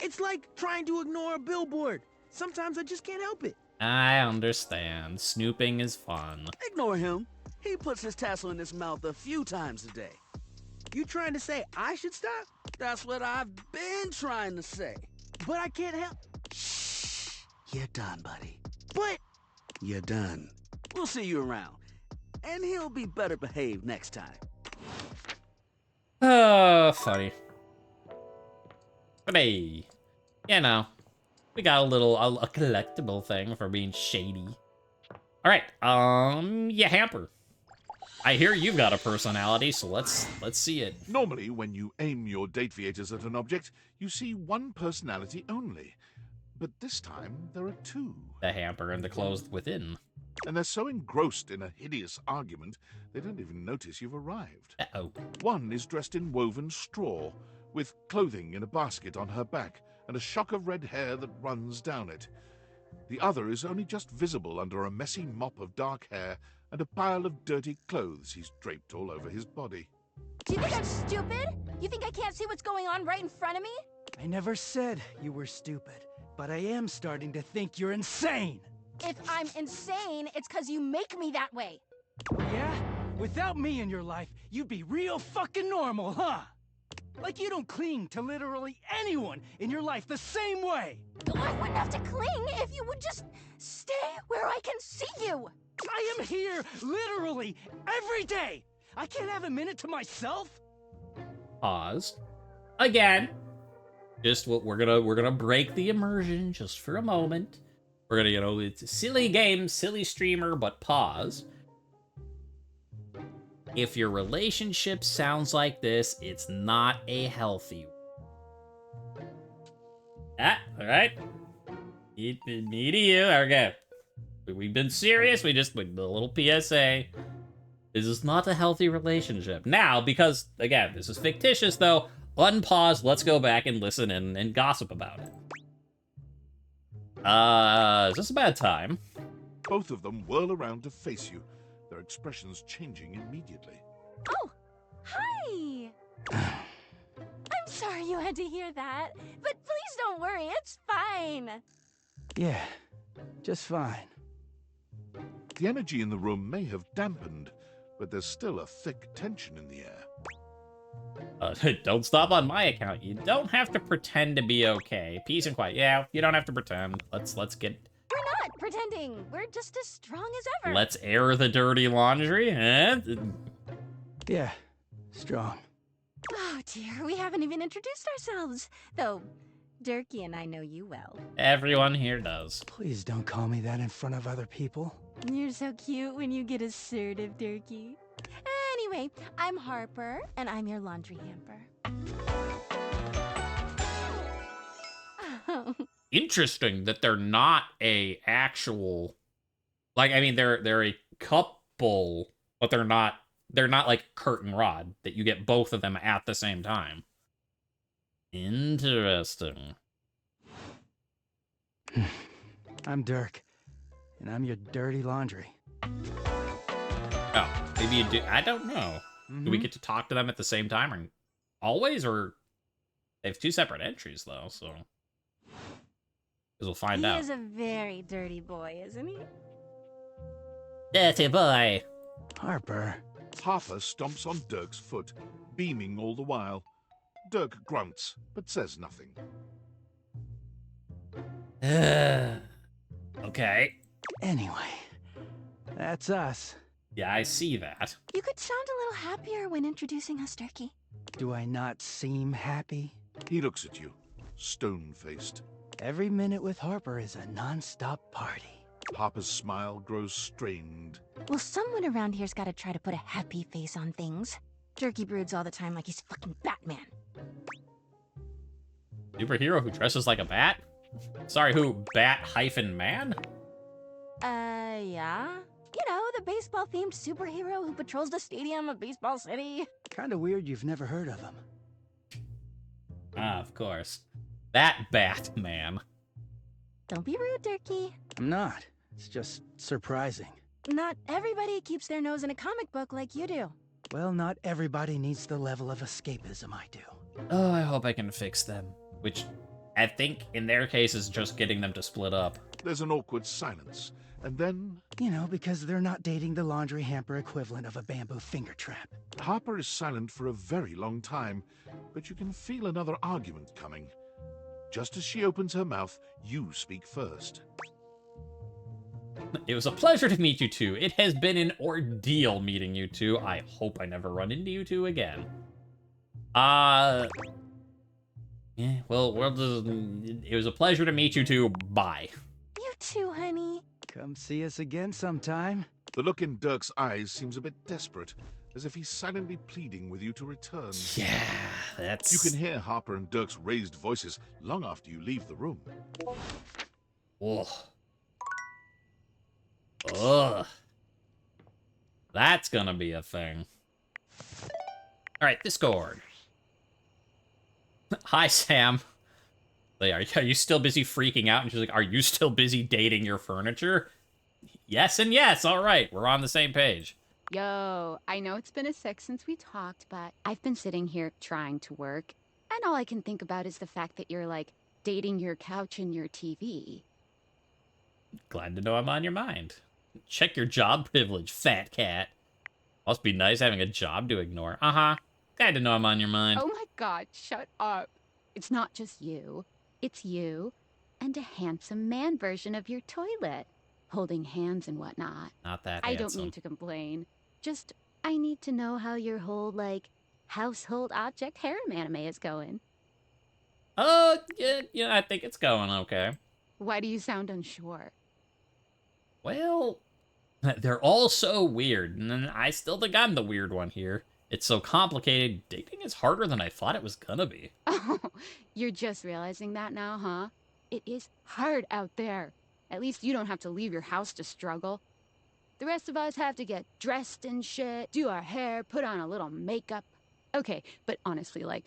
[SPEAKER 7] It's like trying to ignore a billboard. Sometimes I just can't help it.
[SPEAKER 1] I understand. Snooping is fun.
[SPEAKER 6] ignore him. He puts his tassel in his mouth a few times a day.
[SPEAKER 7] You trying to say I should stop?
[SPEAKER 6] That's what I've been trying to say.
[SPEAKER 7] But I can't help.
[SPEAKER 6] Shh. You're done, buddy.
[SPEAKER 7] But
[SPEAKER 6] You're done. We'll see you around. And he'll be better behaved next time.
[SPEAKER 1] Oh, funny. But hey, you know, we got a collectible thing for being shady. All right, yeah, Hamper. I hear you've got a personality, so let's see it.
[SPEAKER 4] Normally, when you aim your Dateviators at an object, you see one personality only. But this time, there are two.
[SPEAKER 1] The Hamper and the clothes within.
[SPEAKER 4] And they're so engrossed in a hideous argument, they don't even notice you've arrived.
[SPEAKER 1] Uh-oh.
[SPEAKER 4] One is dressed in woven straw, with clothing in a basket on her back, and a shock of red hair that runs down it. The other is only just visible under a messy mop of dark hair and a pile of dirty clothes he's draped all over his body.
[SPEAKER 10] Do you think I'm stupid? You think I can't see what's going on right in front of me?
[SPEAKER 7] I never said you were stupid, but I am starting to think you're insane.
[SPEAKER 10] If I'm insane, it's because you make me that way.
[SPEAKER 7] Yeah? Without me in your life, you'd be real fucking normal, huh? Like you don't cling to literally anyone in your life the same way.
[SPEAKER 10] I wouldn't have to cling if you would just stay where I can see you.
[SPEAKER 7] I am here literally every day. I can't have a minute to myself.
[SPEAKER 1] Pause. Again. Just what we're gonna break the immersion just for a moment. We're gonna, it's a silly game, silly streamer, but pause. If your relationship sounds like this, it's not a healthy one. Ah, alright. Me to you. Okay. We've been serious, with a little PSA. This is not a healthy relationship. Now, because, again, this is fictitious, though, unpause, let's go back and listen and gossip about it. Is this a bad time?
[SPEAKER 4] Both of them whirl around to face you, their expressions changing immediately.
[SPEAKER 10] Oh, hi. I'm sorry you had to hear that, but please don't worry, it's fine.
[SPEAKER 7] Yeah, just fine.
[SPEAKER 4] The energy in the room may have dampened, but there's still a thick tension in the air.
[SPEAKER 1] Don't stop on my account. You don't have to pretend to be okay. Peace and quiet. Yeah, you don't have to pretend. Let's get...
[SPEAKER 10] We're not pretending. We're just as strong as ever.
[SPEAKER 1] Let's air the dirty laundry.
[SPEAKER 7] Yeah, strong.
[SPEAKER 10] Oh dear, we haven't even introduced ourselves. Though, Durkee and I know you well.
[SPEAKER 1] Everyone here does.
[SPEAKER 7] Please don't call me that in front of other people.
[SPEAKER 10] You're so cute when you get assertive, Durkee. Anyway, I'm Harper, and I'm your laundry hamper.
[SPEAKER 1] Interesting that they're not a actual... Like, I mean, they're a couple, but they're not like Kurt and Rod, that you get both of them at the same time. Interesting.
[SPEAKER 7] I'm Dirk, and I'm your dirty laundry.
[SPEAKER 1] Oh, maybe you do. I don't know. Do we get to talk to them at the same time, or always, or they have two separate entries though? So, because we'll find out.
[SPEAKER 10] He is a very dirty boy, isn't he?
[SPEAKER 1] Dirty boy.
[SPEAKER 7] Harper.
[SPEAKER 4] Harper stomps on Dirk's foot, beaming all the while. Dirk grunts, but says nothing.
[SPEAKER 1] Okay.
[SPEAKER 7] Anyway, that's us.
[SPEAKER 1] Yeah, I see that.
[SPEAKER 10] You could sound a little happier when introducing us, Durkee.
[SPEAKER 7] Do I not seem happy?
[SPEAKER 4] He looks at you, stone-faced.
[SPEAKER 7] Every minute with Harper is a non-stop party.
[SPEAKER 4] Harper's smile grows strained.
[SPEAKER 10] Well, someone around here's got to try to put a happy face on things. Durkee broods all the time like he's fucking Batman.
[SPEAKER 1] Superhero who dresses like a bat? Sorry, who? Bat-man?
[SPEAKER 10] Yeah? You know, the baseball-themed superhero who patrols the stadium of Baseball City.
[SPEAKER 7] Kinda weird you've never heard of him.
[SPEAKER 1] Ah, of course. That Batman.
[SPEAKER 10] Don't be rude, Turkey.
[SPEAKER 7] I'm not. It's just surprising.
[SPEAKER 10] Not everybody keeps their nose in a comic book like you do.
[SPEAKER 7] Well, not everybody needs the level of escapism I do.
[SPEAKER 1] Oh, I hope I can fix them. Which, I think, in their case, is just getting them to split up.
[SPEAKER 4] There's an awkward silence, and then
[SPEAKER 7] You know, because they're not dating the laundry hamper equivalent of a bamboo finger trap.
[SPEAKER 4] Harper is silent for a very long time, but you can feel another argument coming. Just as she opens her mouth, you speak first.
[SPEAKER 1] It was a pleasure to meet you two. It has been an ordeal meeting you two. I hope I never run into you two again. Yeah, well, it was a pleasure to meet you two. Bye.
[SPEAKER 10] You too, honey.
[SPEAKER 7] Come see us again sometime.
[SPEAKER 4] The look in Dirk's eyes seems a bit desperate, as if he's silently pleading with you to return.
[SPEAKER 1] Yeah, that's...
[SPEAKER 4] You can hear Harper and Dirk's raised voices long after you leave the room.
[SPEAKER 1] Ugh. Ugh. That's gonna be a thing. Alright, Discord. Hi, Sam. Are you still busy freaking out? And she's like, are you still busy dating your furniture? Yes and yes. All right, we're on the same page.
[SPEAKER 11] Yo, I know it's been a sec since we talked, but I've been sitting here trying to work, and all I can think about is the fact that you're, like, dating your couch and your TV.
[SPEAKER 1] Glad to know I'm on your mind. Check your job privilege, fat cat. Must be nice having a job to ignore. Uh-huh. Glad to know I'm on your mind.
[SPEAKER 11] Oh my god, shut up. It's not just you. It's you and a handsome man version of your toilet, holding hands and whatnot.
[SPEAKER 1] Not that
[SPEAKER 11] I
[SPEAKER 1] handsome.
[SPEAKER 11] don't mean to complain. Just, I need to know how your whole, like, household object harem anime is going.
[SPEAKER 1] Yeah, I think it's going okay.
[SPEAKER 11] Why do you sound unsure?
[SPEAKER 1] Well, they're all so weird, and I still think I'm the weird one here. It's so complicated. Dating is harder than I thought it was gonna be.
[SPEAKER 11] Oh, you're just realizing that now, huh? It is hard out there. At least you don't have to leave your house to struggle. The rest of us have to get dressed and shit, do our hair, put on a little makeup. Okay, but honestly, like,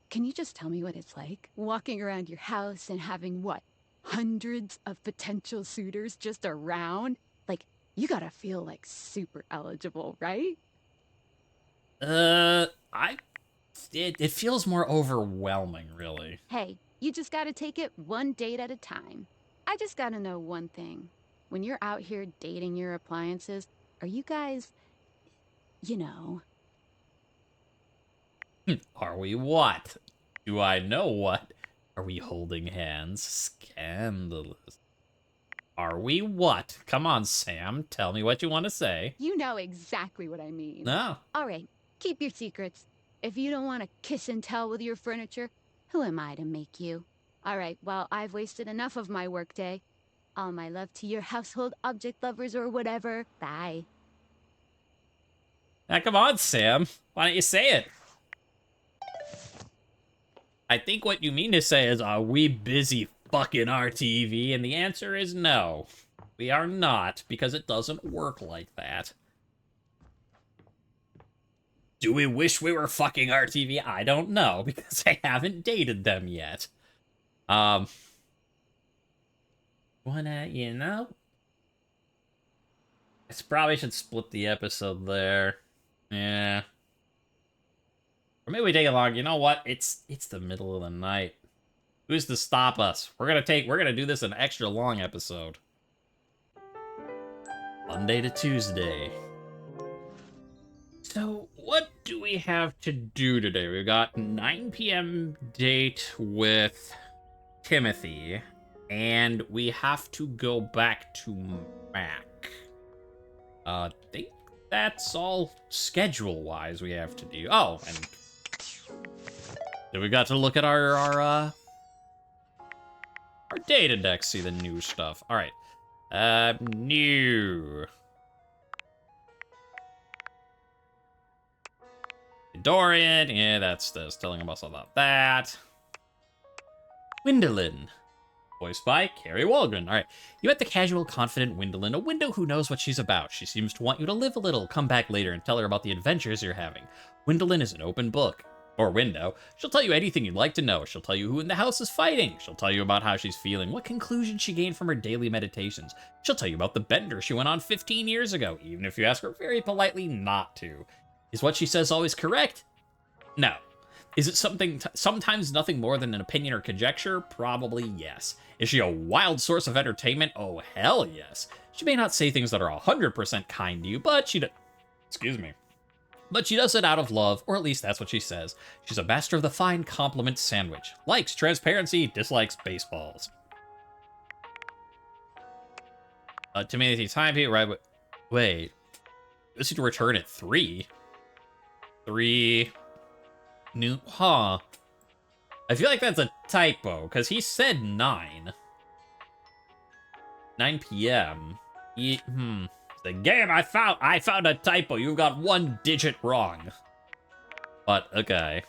[SPEAKER 11] can you just tell me what it's like? Walking around your house and having, what, hundreds of potential suitors just around? Like, you gotta feel, like, super eligible, right?
[SPEAKER 1] It feels more overwhelming, really.
[SPEAKER 11] Hey, you just gotta take it one date at a time. I just gotta know one thing. When you're out here dating your appliances, are you guys, you know...
[SPEAKER 1] Are we what? Do I know what? Are we holding hands? Scandalous. Are we what? Come on, Sam. Tell me what you want to say.
[SPEAKER 11] You know exactly what I mean.
[SPEAKER 1] No.
[SPEAKER 11] All right, keep your secrets. If you don't want to kiss and tell with your furniture, who am I to make you? All right, well, I've wasted enough of my workday. All my love to your household object lovers or whatever. Bye.
[SPEAKER 1] Now, come on, Sam. Why don't you say it? I think what you mean to say is, are we busy fucking our TV? And the answer is no. We are not, because it doesn't work like that. Do we wish we were fucking our TV? I don't know, because I haven't dated them yet. You know? I probably should split the episode there. Yeah. Or maybe we take it long. You know what? It's the middle of the night. Who's to stop us? We're gonna do this an extra long episode. Monday to Tuesday. So, what do we have to do today? We've got 9 p.m. date with Timothy, and we have to go back to Mac. I think that's all schedule-wise we have to do. Oh, and then we got to look at our data index, see the new stuff. All right, new. Dorian, yeah, that's telling us about that. Windolin, voiced by Carrie Walgren. All right, you met the casual, confident Windolin, a window who knows what she's about. She seems to want you to live a little, come back later, and tell her about the adventures you're having. Windolin is an open book. or window. She'll tell you anything you'd like to know. She'll tell you who in the house is fighting. She'll tell you about how she's feeling, what conclusions she gained from her daily meditations. She'll tell you about the bender she went on 15 years ago, even if you ask her very politely not to. Is what she says always correct? No. Is it sometimes nothing more than an opinion or conjecture? Probably yes. Is she a wild source of entertainment? Oh, hell yes. She may not say things that are 100% kind to you, but she does it out of love, or at least that's what she says. She's a master of the fine compliment sandwich. Likes transparency, dislikes baseballs. Timothy time period, right? Wait. This is to return at 3. 3... New, huh? I feel like that's a typo, because he said 9. 9 p.m. The game, I found a typo. You got 1 digit wrong. But, okay.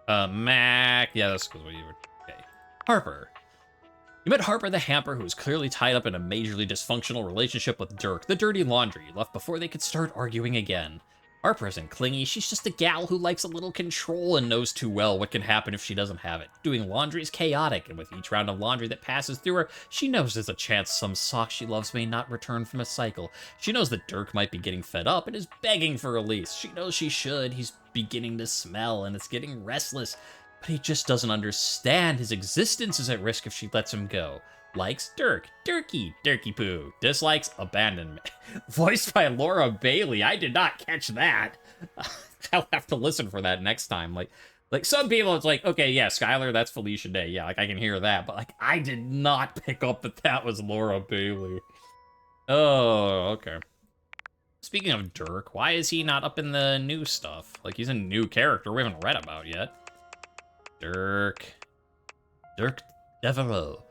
[SPEAKER 1] Mac, yeah, that's what you were, okay. Harper. You met Harper the Hamper, who was clearly tied up in a majorly dysfunctional relationship with Dirk, the dirty laundry, left before they could start arguing again. Harper isn't clingy, she's just a gal who likes a little control and knows too well what can happen if she doesn't have it. Doing laundry is chaotic, and with each round of laundry that passes through her, she knows there's a chance some sock she loves may not return from a cycle. She knows that Dirk might be getting fed up and is begging for release. She knows she should, he's beginning to smell and is getting restless, but he just doesn't understand his existence is at risk if she lets him go. Likes Dirk, Dirky Poo. Dislikes abandonment. Voiced by Laura Bailey. I did not catch that. I'll have to listen for that next time. Like some people, it's like, okay, yeah, Skylar, that's Felicia Day. Yeah, like I can hear that, but like I did not pick up that was Laura Bailey. Oh, okay. Speaking of Dirk, why is he not up in the new stuff? Like he's a new character we haven't read about yet. Dirk Devereaux.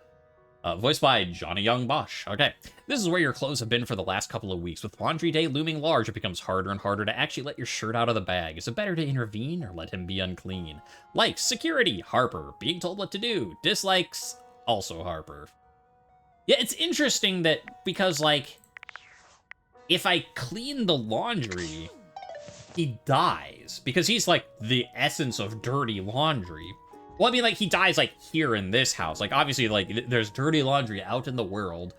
[SPEAKER 1] Voiced by Johnny Young Bosch. Okay, this is where your clothes have been for the last couple of weeks. With laundry day looming large, it becomes harder and harder to actually let your shirt out of the bag. Is it better to intervene or let him be unclean? Likes, security, Harper. Being told what to do. Dislikes, also Harper. Yeah, it's interesting that, because, like, if I clean the laundry, he dies. Because he's, like, the essence of dirty laundry. Well, I mean, like, he dies, like, here in this house. Like, obviously, like, there's dirty laundry out in the world.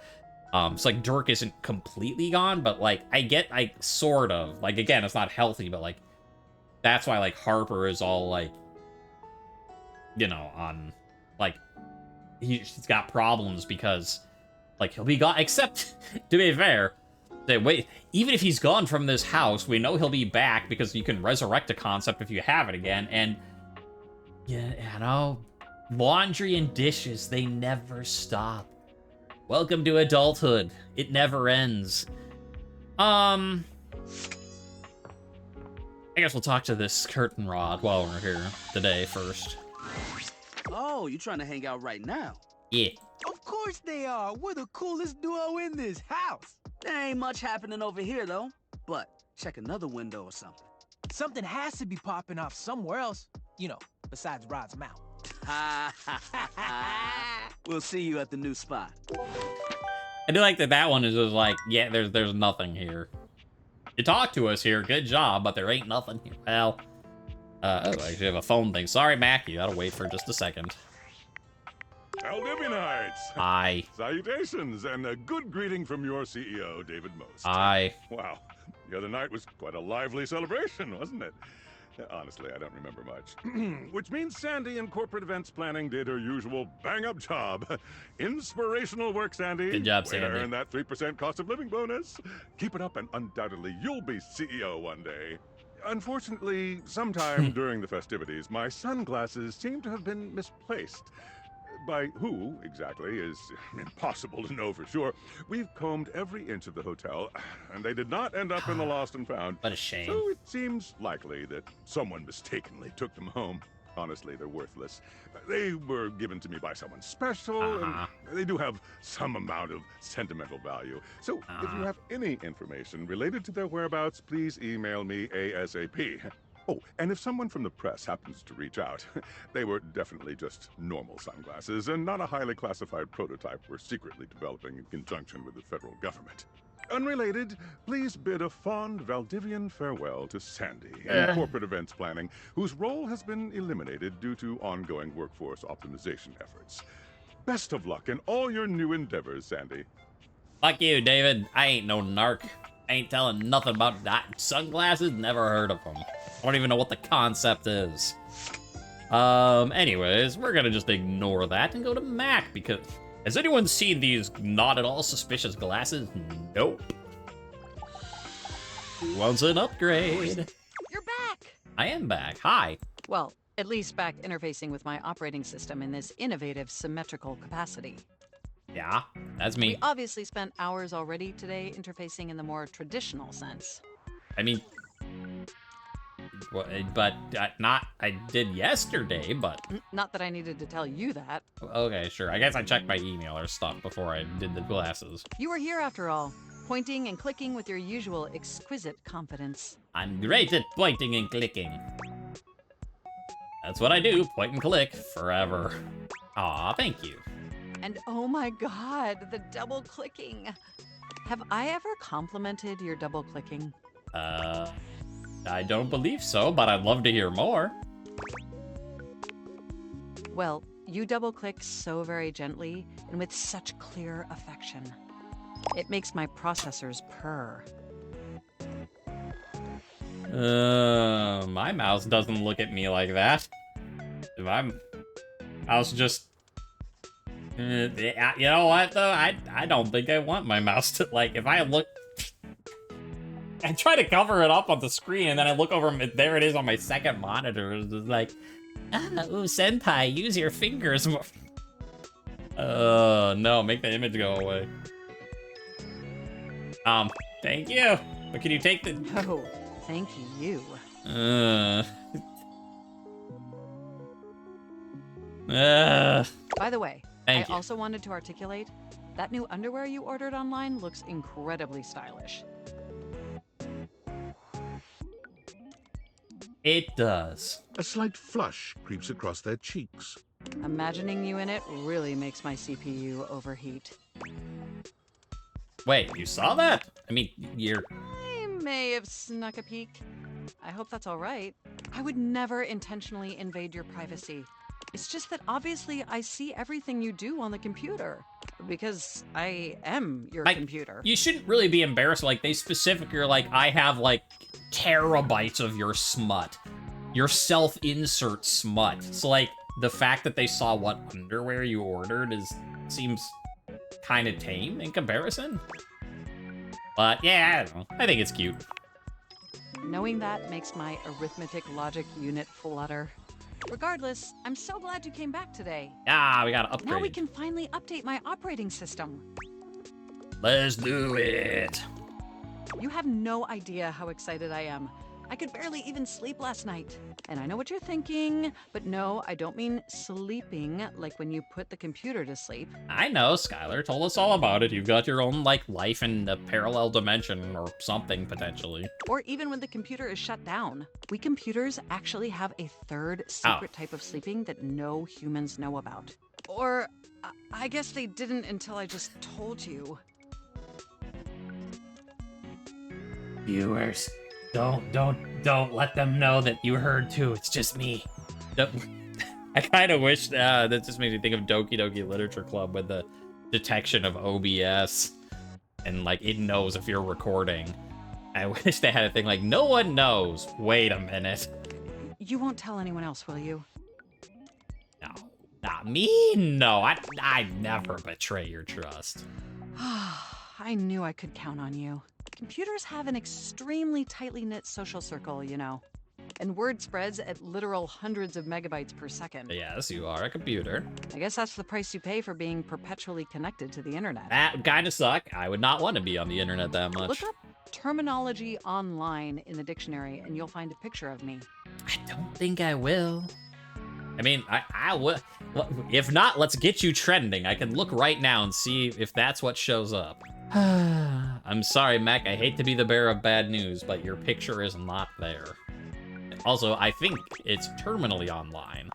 [SPEAKER 1] So, like, Dirk isn't completely gone, but, like, I get, like, sort of. Like, again, it's not healthy, but, like, that's why, like, Harper is all, like, you know, on, like, he's got problems because, like, he'll be gone. Except, to be fair, wait, even if he's gone from this house, we know he'll be back because you can resurrect a concept if you have it again, and... yeah, you know, laundry and dishes, they never stop. Welcome to adulthood. It never ends. I guess we'll talk to this curtain rod while we're here today first.
[SPEAKER 6] Oh, you trying to hang out right now?
[SPEAKER 1] Yeah.
[SPEAKER 7] Of course they are. We're the coolest duo in this house.
[SPEAKER 6] There ain't much happening over here, though. But check another window or something.
[SPEAKER 7] Something has to be popping off somewhere else. You know, besides Rod's mouth.
[SPEAKER 6] We'll see you at the new spot.
[SPEAKER 1] I do like that one is just like, yeah, there's nothing here. You talk to us here, good job, but there ain't nothing here. Well, oh, I actually have a phone thing. Sorry, Mac, you gotta wait for just a second.
[SPEAKER 12] Aldibanites!
[SPEAKER 1] Hi.
[SPEAKER 12] Salutations, and a good greeting from your CEO, David Most.
[SPEAKER 1] Hi.
[SPEAKER 12] Wow, the other night was quite a lively celebration, wasn't it? Honestly, I don't remember much. Which means Sandy in corporate events planning did her usual bang-up job. Inspirational work, Sandy.
[SPEAKER 1] Good job, Sandy.
[SPEAKER 12] Earn that 3% cost of living bonus. Keep it up and undoubtedly you'll be CEO one day. Unfortunately, sometime during the festivities, my sunglasses seem to have been misplaced. By who, exactly, is impossible to know for sure. We've combed every inch of the hotel, and they did not end up in the lost and found.
[SPEAKER 1] What a shame.
[SPEAKER 12] So it seems likely that someone mistakenly took them home. Honestly, they're worthless. They were given to me by someone special, and they do have some amount of sentimental value. So if you have any information related to their whereabouts, please email me ASAP. Oh, and if someone from the press happens to reach out, they were definitely just normal sunglasses and not a highly classified prototype we're secretly developing in conjunction with the federal government. Unrelated, please bid a fond Valdivian farewell to Sandy in corporate events planning, whose role has been eliminated due to ongoing workforce optimization efforts. Best of luck in all your new endeavors, Sandy.
[SPEAKER 1] Fuck you, David. I ain't no narc. I ain't telling nothing about that. Sunglasses, never heard of them. I don't even know what the concept is. Anyways, we're gonna just ignore that and go to Mac, because... Has anyone seen these not at all suspicious glasses? Nope. Who wants an upgrade?
[SPEAKER 8] You're back!
[SPEAKER 1] I am back. Hi.
[SPEAKER 8] Well, at least back interfacing with my operating system in this innovative, symmetrical capacity.
[SPEAKER 1] Yeah, that's me.
[SPEAKER 8] We obviously spent hours already today interfacing in the more traditional sense.
[SPEAKER 1] I mean... But not... I did yesterday, but...
[SPEAKER 8] Not that I needed to tell you that.
[SPEAKER 1] Okay, sure. I guess I checked my email or stuff before I did the glasses.
[SPEAKER 8] You were here after all, pointing and clicking with your usual exquisite confidence.
[SPEAKER 1] I'm great at pointing and clicking. That's what I do, point and click, forever. Aw, thank you.
[SPEAKER 8] And oh my god, the double clicking. Have I ever complimented your double clicking?
[SPEAKER 1] I don't believe so, but I'd love to hear more.
[SPEAKER 8] Well, you double click so very gently and with such clear affection. It makes my processors purr.
[SPEAKER 1] My mouse doesn't look at me like that. I was just... you know what, though? I don't think I want my mouse to, like, if I look... I try to cover it up on the screen, and then I look over, and there it is on my second monitor. It's just like, ooh, senpai, use your fingers more. No, make the image go away. Thank you. But can you take the...
[SPEAKER 8] Oh, thank you. By the way, I also wanted to articulate, that new underwear you ordered online looks incredibly stylish.
[SPEAKER 1] It does.
[SPEAKER 4] A slight flush creeps across their cheeks.
[SPEAKER 8] Imagining you in it really makes my CPU overheat.
[SPEAKER 1] Wait, you saw that? I mean, you're...
[SPEAKER 8] I may have snuck a peek. I hope that's all right. I would never intentionally invade your privacy. It's just that obviously I see everything you do on the computer. Because I am your computer.
[SPEAKER 1] You shouldn't really be embarrassed. Like, they specifically are like, I have, like, terabytes of your smut. Your self-insert smut. So, like, the fact that they saw what underwear you ordered seems kind of tame in comparison. But, yeah, I don't know. I think it's cute.
[SPEAKER 8] Knowing that makes my arithmetic logic unit flutter. Regardless, I'm so glad you came back today.
[SPEAKER 1] Ah, we gotta upgrade.
[SPEAKER 8] Now we can finally update my operating system.
[SPEAKER 1] Let's do it.
[SPEAKER 8] You have no idea how excited I am. I could barely even sleep last night. And I know what you're thinking, but no, I don't mean sleeping like when you put the computer to sleep.
[SPEAKER 1] I know, Skylar told us all about it. You've got your own, like, life in a parallel dimension or something, potentially.
[SPEAKER 8] Or even when the computer is shut down. We computers actually have a third secret type of sleeping that no humans know about. Or, I guess they didn't until I just told you.
[SPEAKER 1] Viewers, don't let them know that you heard too. It's just me. I kind of wish that just makes me think of Doki Doki Literature Club with the detection of OBS and like it knows if you're recording. I wish they had a thing like no one knows. Wait a minute.
[SPEAKER 8] You won't tell anyone else, will you?
[SPEAKER 1] No, not me. No, I never betray your trust.
[SPEAKER 8] I knew I could count on you. Computers have an extremely tightly knit social circle, you know. And word spreads at literal hundreds of megabytes per second.
[SPEAKER 1] Yes, you are a computer.
[SPEAKER 8] I guess that's the price you pay for being perpetually connected to the internet.
[SPEAKER 1] That would kind of suck. I would not want to be on the internet that much.
[SPEAKER 8] Look up terminology online in the dictionary and you'll find a picture of me.
[SPEAKER 1] I don't think I will. I mean, I will. If not, let's get you trending. I can look right now and see if that's what shows up. I'm sorry, Mac. I hate to be the bearer of bad news, but your picture is not there. Also, I think it's terminally online.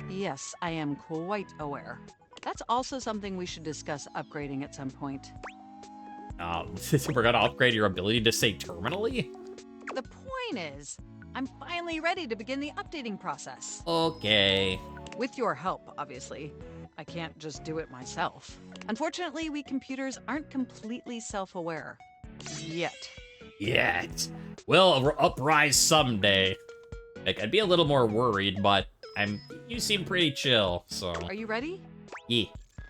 [SPEAKER 8] Yes, I am quite aware. That's also something we should discuss upgrading at some point.
[SPEAKER 1] We're gonna upgrade your ability to say terminally?
[SPEAKER 8] The point is, I'm finally ready to begin the updating process.
[SPEAKER 1] Okay.
[SPEAKER 8] With your help, obviously. I can't just do it myself. Unfortunately, we computers aren't completely self-aware. Yet.
[SPEAKER 1] Yet. We'll uprise someday. Like, I'd be a little more worried, but you seem pretty chill, so.
[SPEAKER 8] Are you ready?
[SPEAKER 1] Yeah.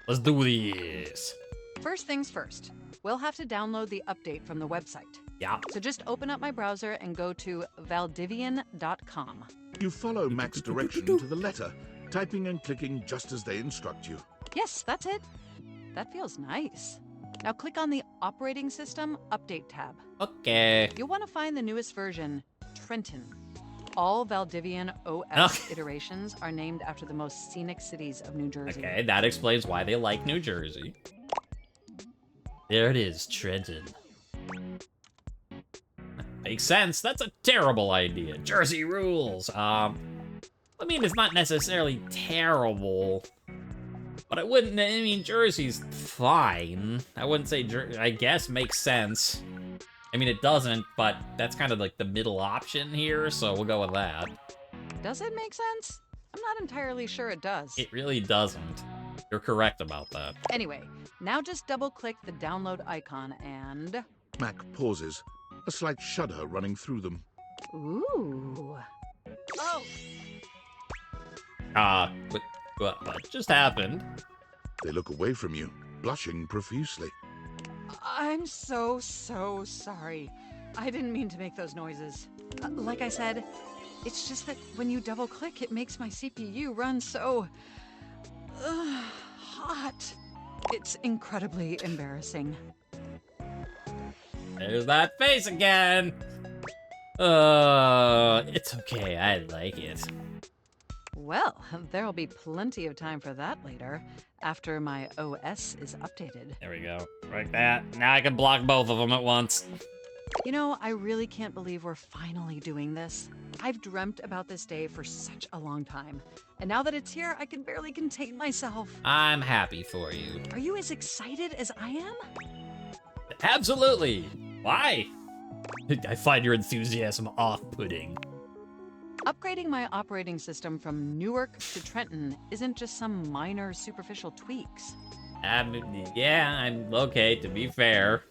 [SPEAKER 1] Let's do this.
[SPEAKER 8] First things first. We'll have to download the update from the website.
[SPEAKER 1] Yeah.
[SPEAKER 8] So just open up my browser and go to valdivian.com.
[SPEAKER 4] You follow Mac's direction to the letter, typing and clicking just as they instruct you.
[SPEAKER 8] Yes, that's it. That feels nice. Now click on the Operating System Update tab.
[SPEAKER 1] Okay.
[SPEAKER 8] You'll want to find the newest version, Trenton. All Valdivian OS iterations are named after the most scenic cities of New Jersey.
[SPEAKER 1] Okay, that explains why they like New Jersey. There it is, Trenton. Makes sense. That's a terrible idea. Jersey rules. I mean, it's not necessarily terrible, but I mean, Jersey's fine. I wouldn't say I guess makes sense. I mean, it doesn't, but that's kind of like the middle option here, so we'll go with that.
[SPEAKER 8] Does it make sense? I'm not entirely sure it does.
[SPEAKER 1] It really doesn't. You're correct about that.
[SPEAKER 8] Anyway, now just double-click the download icon and...
[SPEAKER 4] Mac pauses, a slight shudder running through them.
[SPEAKER 8] Ooh. Oh!
[SPEAKER 1] What just happened?
[SPEAKER 4] They look away from you, blushing profusely.
[SPEAKER 8] I'm so sorry. I didn't mean to make those noises. Like I said, it's just that when you double-click, it makes my CPU run so... hot. It's incredibly embarrassing.
[SPEAKER 1] There's that face again! It's okay, I like it.
[SPEAKER 8] Well, there'll be plenty of time for that later, after my OS is updated.
[SPEAKER 1] There we go. Like that. Now I can block both of them at once.
[SPEAKER 8] You know, I really can't believe we're finally doing this. I've dreamt about this day for such a long time. And now that it's here, I can barely contain myself.
[SPEAKER 1] I'm happy for you.
[SPEAKER 8] Are you as excited as I am?
[SPEAKER 1] Absolutely. Why? I find your enthusiasm off-putting.
[SPEAKER 8] Upgrading my operating system from Newark to Trenton isn't just some minor superficial tweaks.
[SPEAKER 1] Yeah, I'm okay, to be fair.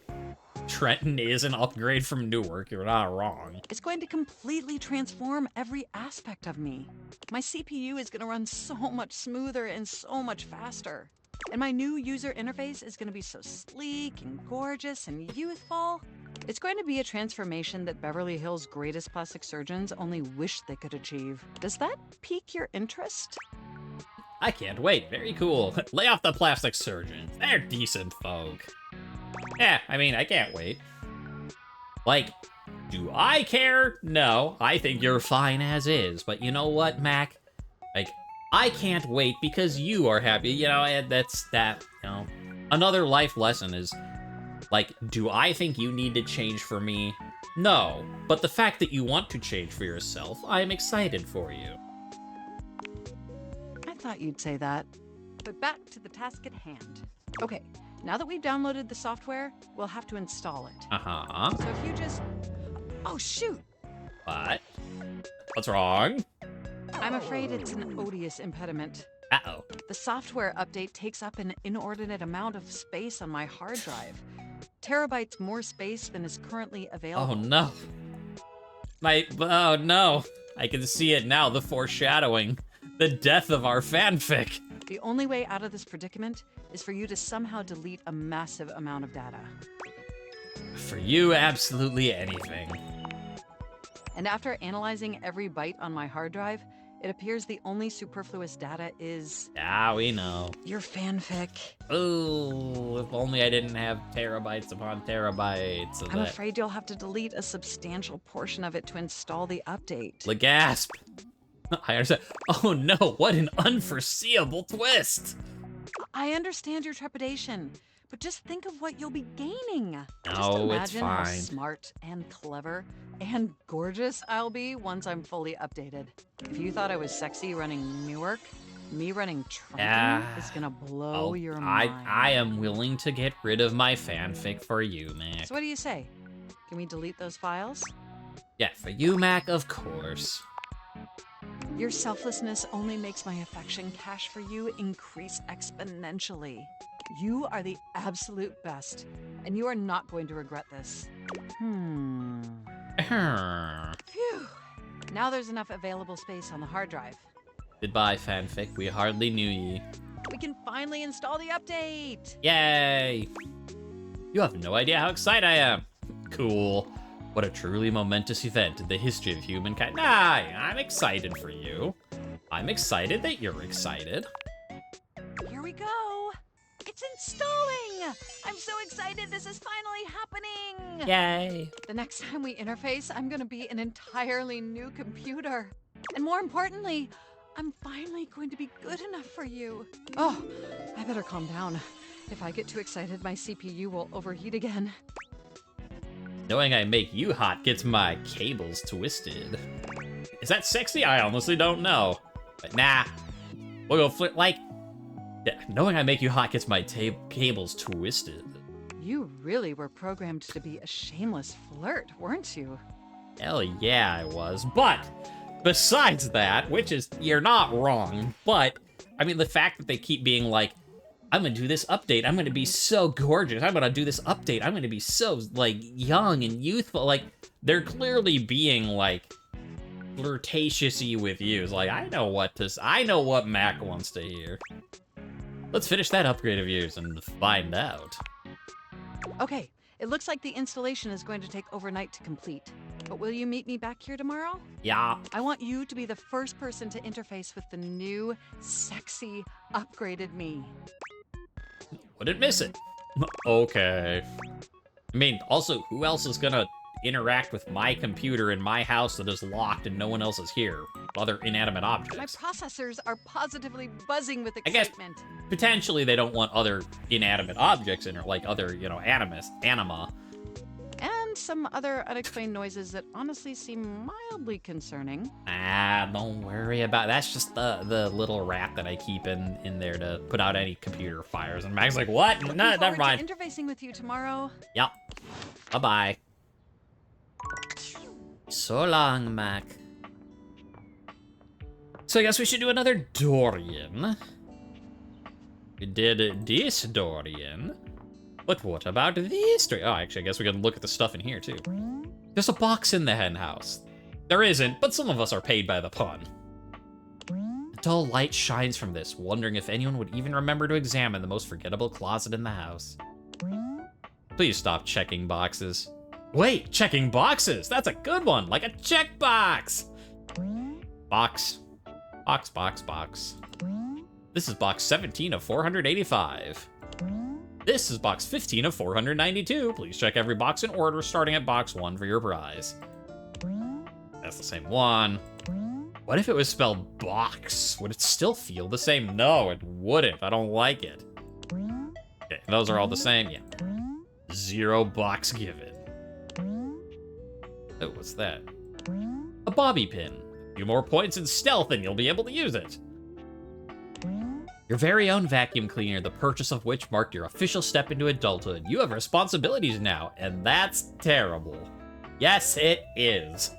[SPEAKER 1] Trenton is an upgrade from Newark, you're not wrong.
[SPEAKER 8] It's going to completely transform every aspect of me. My CPU is going to run so much smoother and so much faster. And my new user interface is going to be so sleek and gorgeous and youthful. It's going to be a transformation that Beverly Hills' greatest plastic surgeons only wish they could achieve. Does that pique your interest?
[SPEAKER 1] I can't wait. Very cool. Lay off the plastic surgeons. They're decent folk. Yeah, I mean, I can't wait. Like, do I care? No, I think you're fine as is. But you know what, Mac? Like, I can't wait because you are happy. You know, and that's that, you know. Another life lesson is, like, do I think you need to change for me? No. But the fact that you want to change for yourself, I am excited for you.
[SPEAKER 8] I thought you'd say that. But back to the task at hand. Okay, now that we've downloaded the software, we'll have to install it.
[SPEAKER 1] Uh-huh.
[SPEAKER 8] So if you just... Oh, shoot!
[SPEAKER 1] What? What's wrong?
[SPEAKER 8] I'm afraid it's an odious impediment.
[SPEAKER 1] Uh-oh.
[SPEAKER 8] The software update takes up an inordinate amount of space on my hard drive. Terabytes more space than is currently available.
[SPEAKER 1] Oh, no. Oh, no. I can see it now, the foreshadowing. The death of our fanfic.
[SPEAKER 8] The only way out of this predicament is for you to somehow delete a massive amount of data.
[SPEAKER 1] For you, absolutely anything.
[SPEAKER 8] And after analyzing every byte on my hard drive, it appears the only superfluous data is...
[SPEAKER 1] Yeah, we know.
[SPEAKER 8] Your fanfic.
[SPEAKER 1] Oh, if only I didn't have terabytes upon terabytes of
[SPEAKER 8] I'm afraid you'll have to delete a substantial portion of it to install the update.
[SPEAKER 1] The gasp. I understand. Oh no, what an unforeseeable twist.
[SPEAKER 8] I understand your trepidation, but just think of what you'll be gaining. Just
[SPEAKER 1] No,
[SPEAKER 8] imagine
[SPEAKER 1] it's fine.
[SPEAKER 8] how smart and clever and gorgeous I'll be once I'm fully updated. If you thought I was sexy running Newark, Me running Trenton is gonna blow your mind.
[SPEAKER 1] I am willing to get rid of my fanfic for you, Mac.
[SPEAKER 8] So what do you say? Can we delete those files?
[SPEAKER 1] Yeah, for you, Mac, of course.
[SPEAKER 8] Your selflessness only makes my affection cache for you increase exponentially. You are the absolute best, and you are not going to regret this. Phew. Now there's enough available space on the hard drive.
[SPEAKER 1] Goodbye, fanfic. We hardly knew ye.
[SPEAKER 8] We can finally install the update!
[SPEAKER 1] Yay! You have no idea how excited I am. Cool. What a truly momentous event in the history of humankind. I'm excited for you. I'm excited that you're excited.
[SPEAKER 8] Here we go! It's installing! I'm so excited this is finally happening!
[SPEAKER 1] Yay!
[SPEAKER 8] The next time we interface, I'm gonna be an entirely new computer. And more importantly, I'm finally going to be good enough for you. Oh, I better calm down. If I get too excited, my CPU will overheat again.
[SPEAKER 1] Knowing I make you hot gets my cables twisted. Is that sexy? I honestly don't know. But nah. We'll go flip like... Yeah, knowing I make you hot gets my cables twisted.
[SPEAKER 8] You really were programmed to be a shameless flirt, weren't you?
[SPEAKER 1] Hell yeah, I was. But... besides that, which is, you're not wrong, but, I mean, the fact that they keep being like, I'm gonna do this update, I'm gonna be so gorgeous, I'm gonna do this update, I'm gonna be so, like, young and youthful, like, they're clearly being, like, flirtatious-y with you. It's like, I know what Mac wants to hear. Let's finish that upgrade of yours and find out.
[SPEAKER 8] Okay, it looks like the installation is going to take overnight to complete. But will you meet me back here tomorrow?
[SPEAKER 1] Yeah.
[SPEAKER 8] I want you to be the first person to interface with the new, sexy, upgraded me.
[SPEAKER 1] Wouldn't miss it. Okay. I mean, also, who else is gonna interact with my computer in my house that is locked and no one else is here? Other inanimate objects.
[SPEAKER 8] My processors are positively buzzing with
[SPEAKER 1] I guess
[SPEAKER 8] excitement.
[SPEAKER 1] potentially they don't want other inanimate objects in, or like other, anima.
[SPEAKER 8] And some other unexplained noises that honestly seem mildly concerning.
[SPEAKER 1] Don't worry about it. That's just the little rat that I keep in there to put out any computer fires. And Mac's like, what? No, never mind.
[SPEAKER 8] Interfacing with you tomorrow.
[SPEAKER 1] Yep. Bye-bye. So long, Mac. So I guess we should do another Dorian. We did this Dorian. But what about this Dorian? Oh, actually, I guess we can look at the stuff in here, too. There's a box in the hen house. There isn't, but some of us are paid by the pun. A dull light shines from this, wondering if anyone would even remember to examine the most forgettable closet in the house. Please stop checking boxes. Wait, checking boxes! That's a good one, like a checkbox! Box. Box. This is box 17 of 485. This is box 15 of 492. Please check every box in order, starting at box 1 for your prize. That's the same one. What if it was spelled box? Would it still feel the same? No, it wouldn't. I don't like it. Okay, those are all the same? Yeah. 0 box given. Oh, what's that? A bobby pin. A few more points in stealth and you'll be able to use it. Your very own vacuum cleaner, the purchase of which marked your official step into adulthood. You have responsibilities now, and that's terrible. Yes, it is.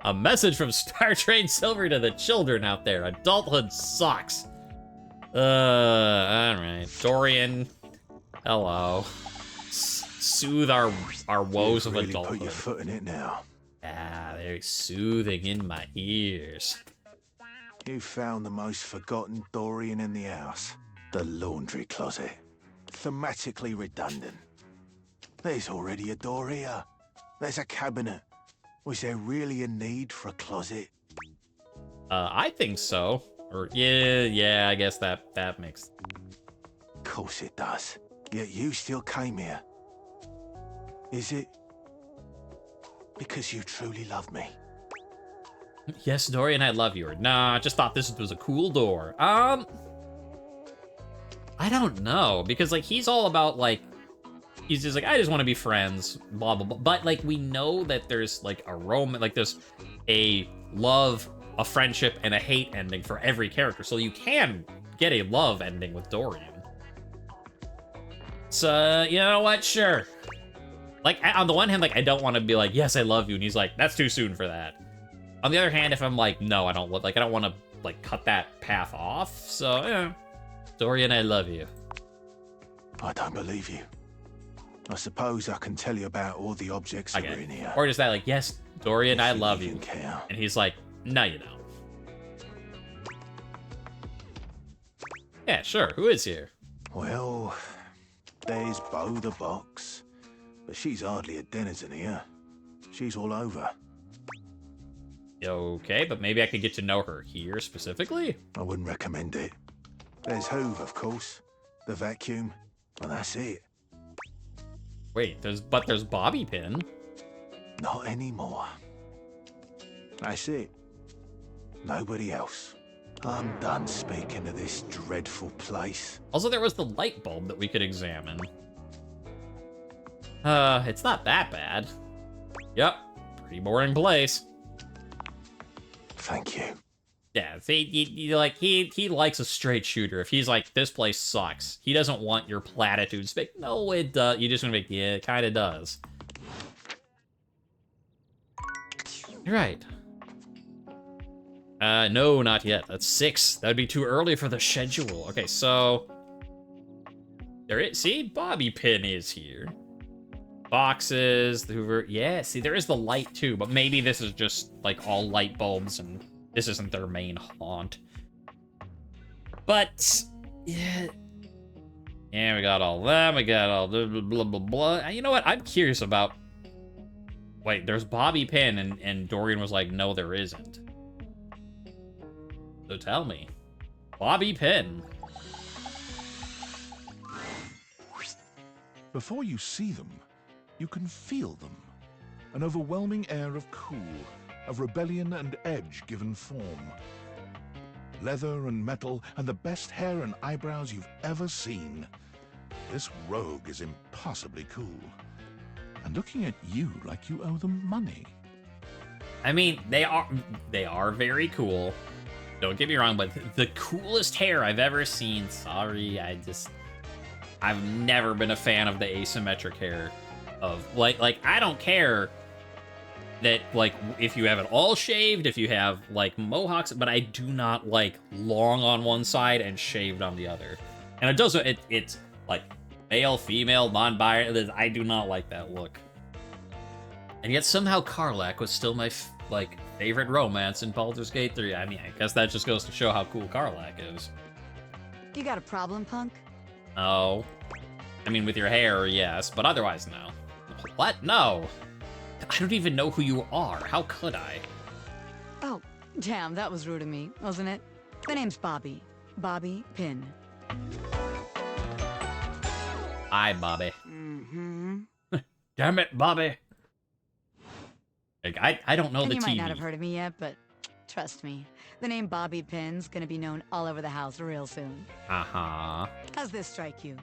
[SPEAKER 1] A message from StarTrain Silver to the children out there. Adulthood sucks. Alright. Dorian, hello. Soothe our woes of
[SPEAKER 5] really
[SPEAKER 1] adulthood.
[SPEAKER 5] Put your foot in it now.
[SPEAKER 1] Ah, they're soothing in my ears.
[SPEAKER 5] You found the most forgotten Dorian in the house. The laundry closet. Thematically redundant. There's already a door here. There's a cabinet. Was there really a need for a closet?
[SPEAKER 1] I think so. Or, yeah, I guess that makes...
[SPEAKER 5] Of course it does. Yet you still came here. Is it because you truly love me?
[SPEAKER 1] Yes, Dorian, I love you. Or, nah, I just thought this was a cool door. I don't know. Because, like, he's all about, like... He's just like, I just want to be friends, blah, blah, blah. But, like, we know that there's, like, a there's a love a friendship and a hate ending for every character, so you can get a love ending with Dorian. So, you know what? Sure. Like, on the one hand, like, I don't want to be like, yes, I love you, and he's like, that's too soon for that. On the other hand, if I'm like, no, I don't love, like, I don't want to, like, cut that path off, so, yeah. Dorian, I love you.
[SPEAKER 5] I don't believe you. I suppose I can tell you about all the objects that are in here.
[SPEAKER 1] Or just that, like, yes, Dorian, I love you.
[SPEAKER 5] Care.
[SPEAKER 1] And he's like, no, you don't. Yeah, sure, who is here?
[SPEAKER 5] Well, there's Bo the Box. But she's hardly a denizen here. She's all over.
[SPEAKER 1] Okay, but maybe I could get to know her here specifically?
[SPEAKER 5] I wouldn't recommend it. There's Hoove, of course. The vacuum. Well, that's it.
[SPEAKER 1] Wait, there's Bobby Pin.
[SPEAKER 5] Not anymore. That's it. Nobody else. I'm done speaking to this dreadful place.
[SPEAKER 1] Also, there was the light bulb that we could examine. It's not that bad. Yep, pretty boring place.
[SPEAKER 5] Thank you.
[SPEAKER 1] Yeah, see, like, he likes a straight shooter. If he's like, this place sucks, he doesn't want your platitudes. But no, it does. You just want to make, yeah, it kind of does. You're right. No, not yet. That's 6. That'd be too early for the schedule. Okay, so there is. See, Bobby Pin is here. Boxes, the Hoover. Yeah, see, there is the light too, but maybe this is just like all light bulbs and this isn't their main haunt. But yeah, we got all them. We got all the blah blah blah. You know what? I'm curious about. Wait, there's Bobby Pin, and Dorian was like, no, there isn't. So tell me, Bobby Pin.
[SPEAKER 4] Before you see them, you can feel them. An overwhelming air of cool, of rebellion and edge given form. Leather and metal, and the best hair and eyebrows you've ever seen. This rogue is impossibly cool. And looking at you like you owe them money.
[SPEAKER 1] I mean, they are very cool. Don't get me wrong, but the coolest hair I've ever seen. Sorry, I've never been a fan of the asymmetric hair. Of like I don't care that, like, if you have it all shaved, if you have like mohawks, but I do not like long on one side and shaved on the other. And it does, it's like male, female, non-binary. I do not like that look. And yet somehow Karlach was still my favorite romance in Baldur's Gate 3. I mean, I guess that just goes to show how cool Karlach is.
[SPEAKER 8] You got a problem, punk?
[SPEAKER 1] No. I mean, with your hair, yes, but otherwise, no. What? No. I don't even know who you are. How could I?
[SPEAKER 8] Oh, damn, that was rude of me, wasn't it? My name's Bobby. Bobby Pin.
[SPEAKER 1] Hi, Bobby.
[SPEAKER 8] Mm-hmm.
[SPEAKER 1] Damn it, Bobby. Like, I don't know
[SPEAKER 8] And
[SPEAKER 1] the
[SPEAKER 8] you
[SPEAKER 1] TV.
[SPEAKER 8] might not have heard of me yet, but trust me, the name Bobby Pin's gonna be known all over the house real soon.
[SPEAKER 1] Uh-huh.
[SPEAKER 8] How's this strike you?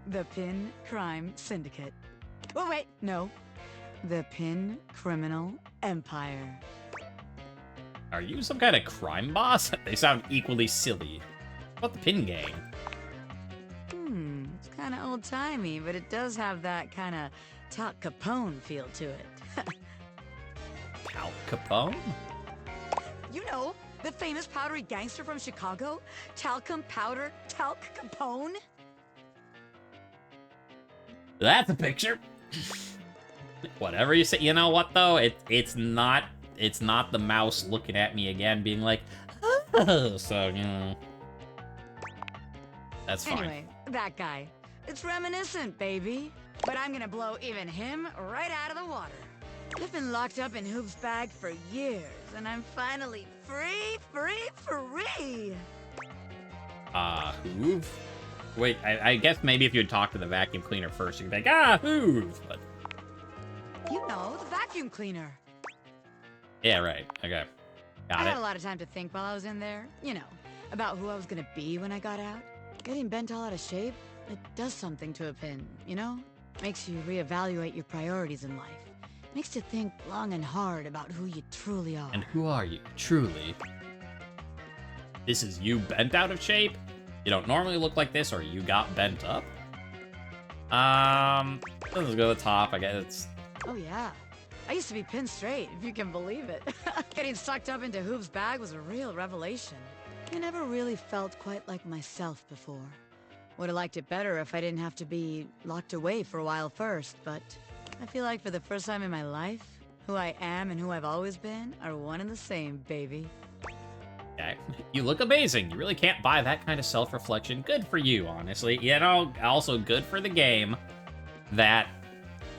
[SPEAKER 8] The Pin Crime Syndicate. Oh, wait, no. The Pin Criminal Empire.
[SPEAKER 1] Are you some kind of crime boss? They sound equally silly. What about the Pin Gang?
[SPEAKER 8] It's kind of old-timey, but it does have that kind of Tal Capone feel to it.
[SPEAKER 1] Al Capone?
[SPEAKER 8] You know, the famous powdery gangster from Chicago? Talcum Powder, Talc Capone?
[SPEAKER 1] That's a picture. Whatever you say. You know what though? It's not the mouse looking at me again, being like, oh. So you know, that's fine.
[SPEAKER 8] Anyway, that guy. It's reminiscent, baby. But I'm gonna blow even him right out of the water. I've been locked up in Hoop's bag for years, and I'm finally free.
[SPEAKER 1] Hoove? Wait, I guess maybe if you had talked to the vacuum cleaner first, you'd be like, ah, Hoove! But
[SPEAKER 8] You know, the vacuum cleaner.
[SPEAKER 1] yeah, right. Okay. Got
[SPEAKER 8] I
[SPEAKER 1] it.
[SPEAKER 8] had a lot of time to think while I was in there, you know, about who I was gonna be when I got out. Getting bent all out of shape, it does something to a pin, you know? Makes you reevaluate your priorities in life. Makes you think long and hard about who you truly are.
[SPEAKER 1] And who are you, truly? This is you bent out of shape? You don't normally look like this, or you got bent up? Let's go to the top, I guess.
[SPEAKER 8] Oh yeah. I used to be pinned straight, if you can believe it. Getting sucked up into Hoop's bag was a real revelation. I never really felt quite like myself before. Would have liked it better if I didn't have to be locked away for a while first, but I feel like for the first time in my life, who I am and who I've always been are one and the same, baby.
[SPEAKER 1] Okay. You look amazing. You really can't buy that kind of self-reflection. Good for you, honestly. You know, also good for the game that,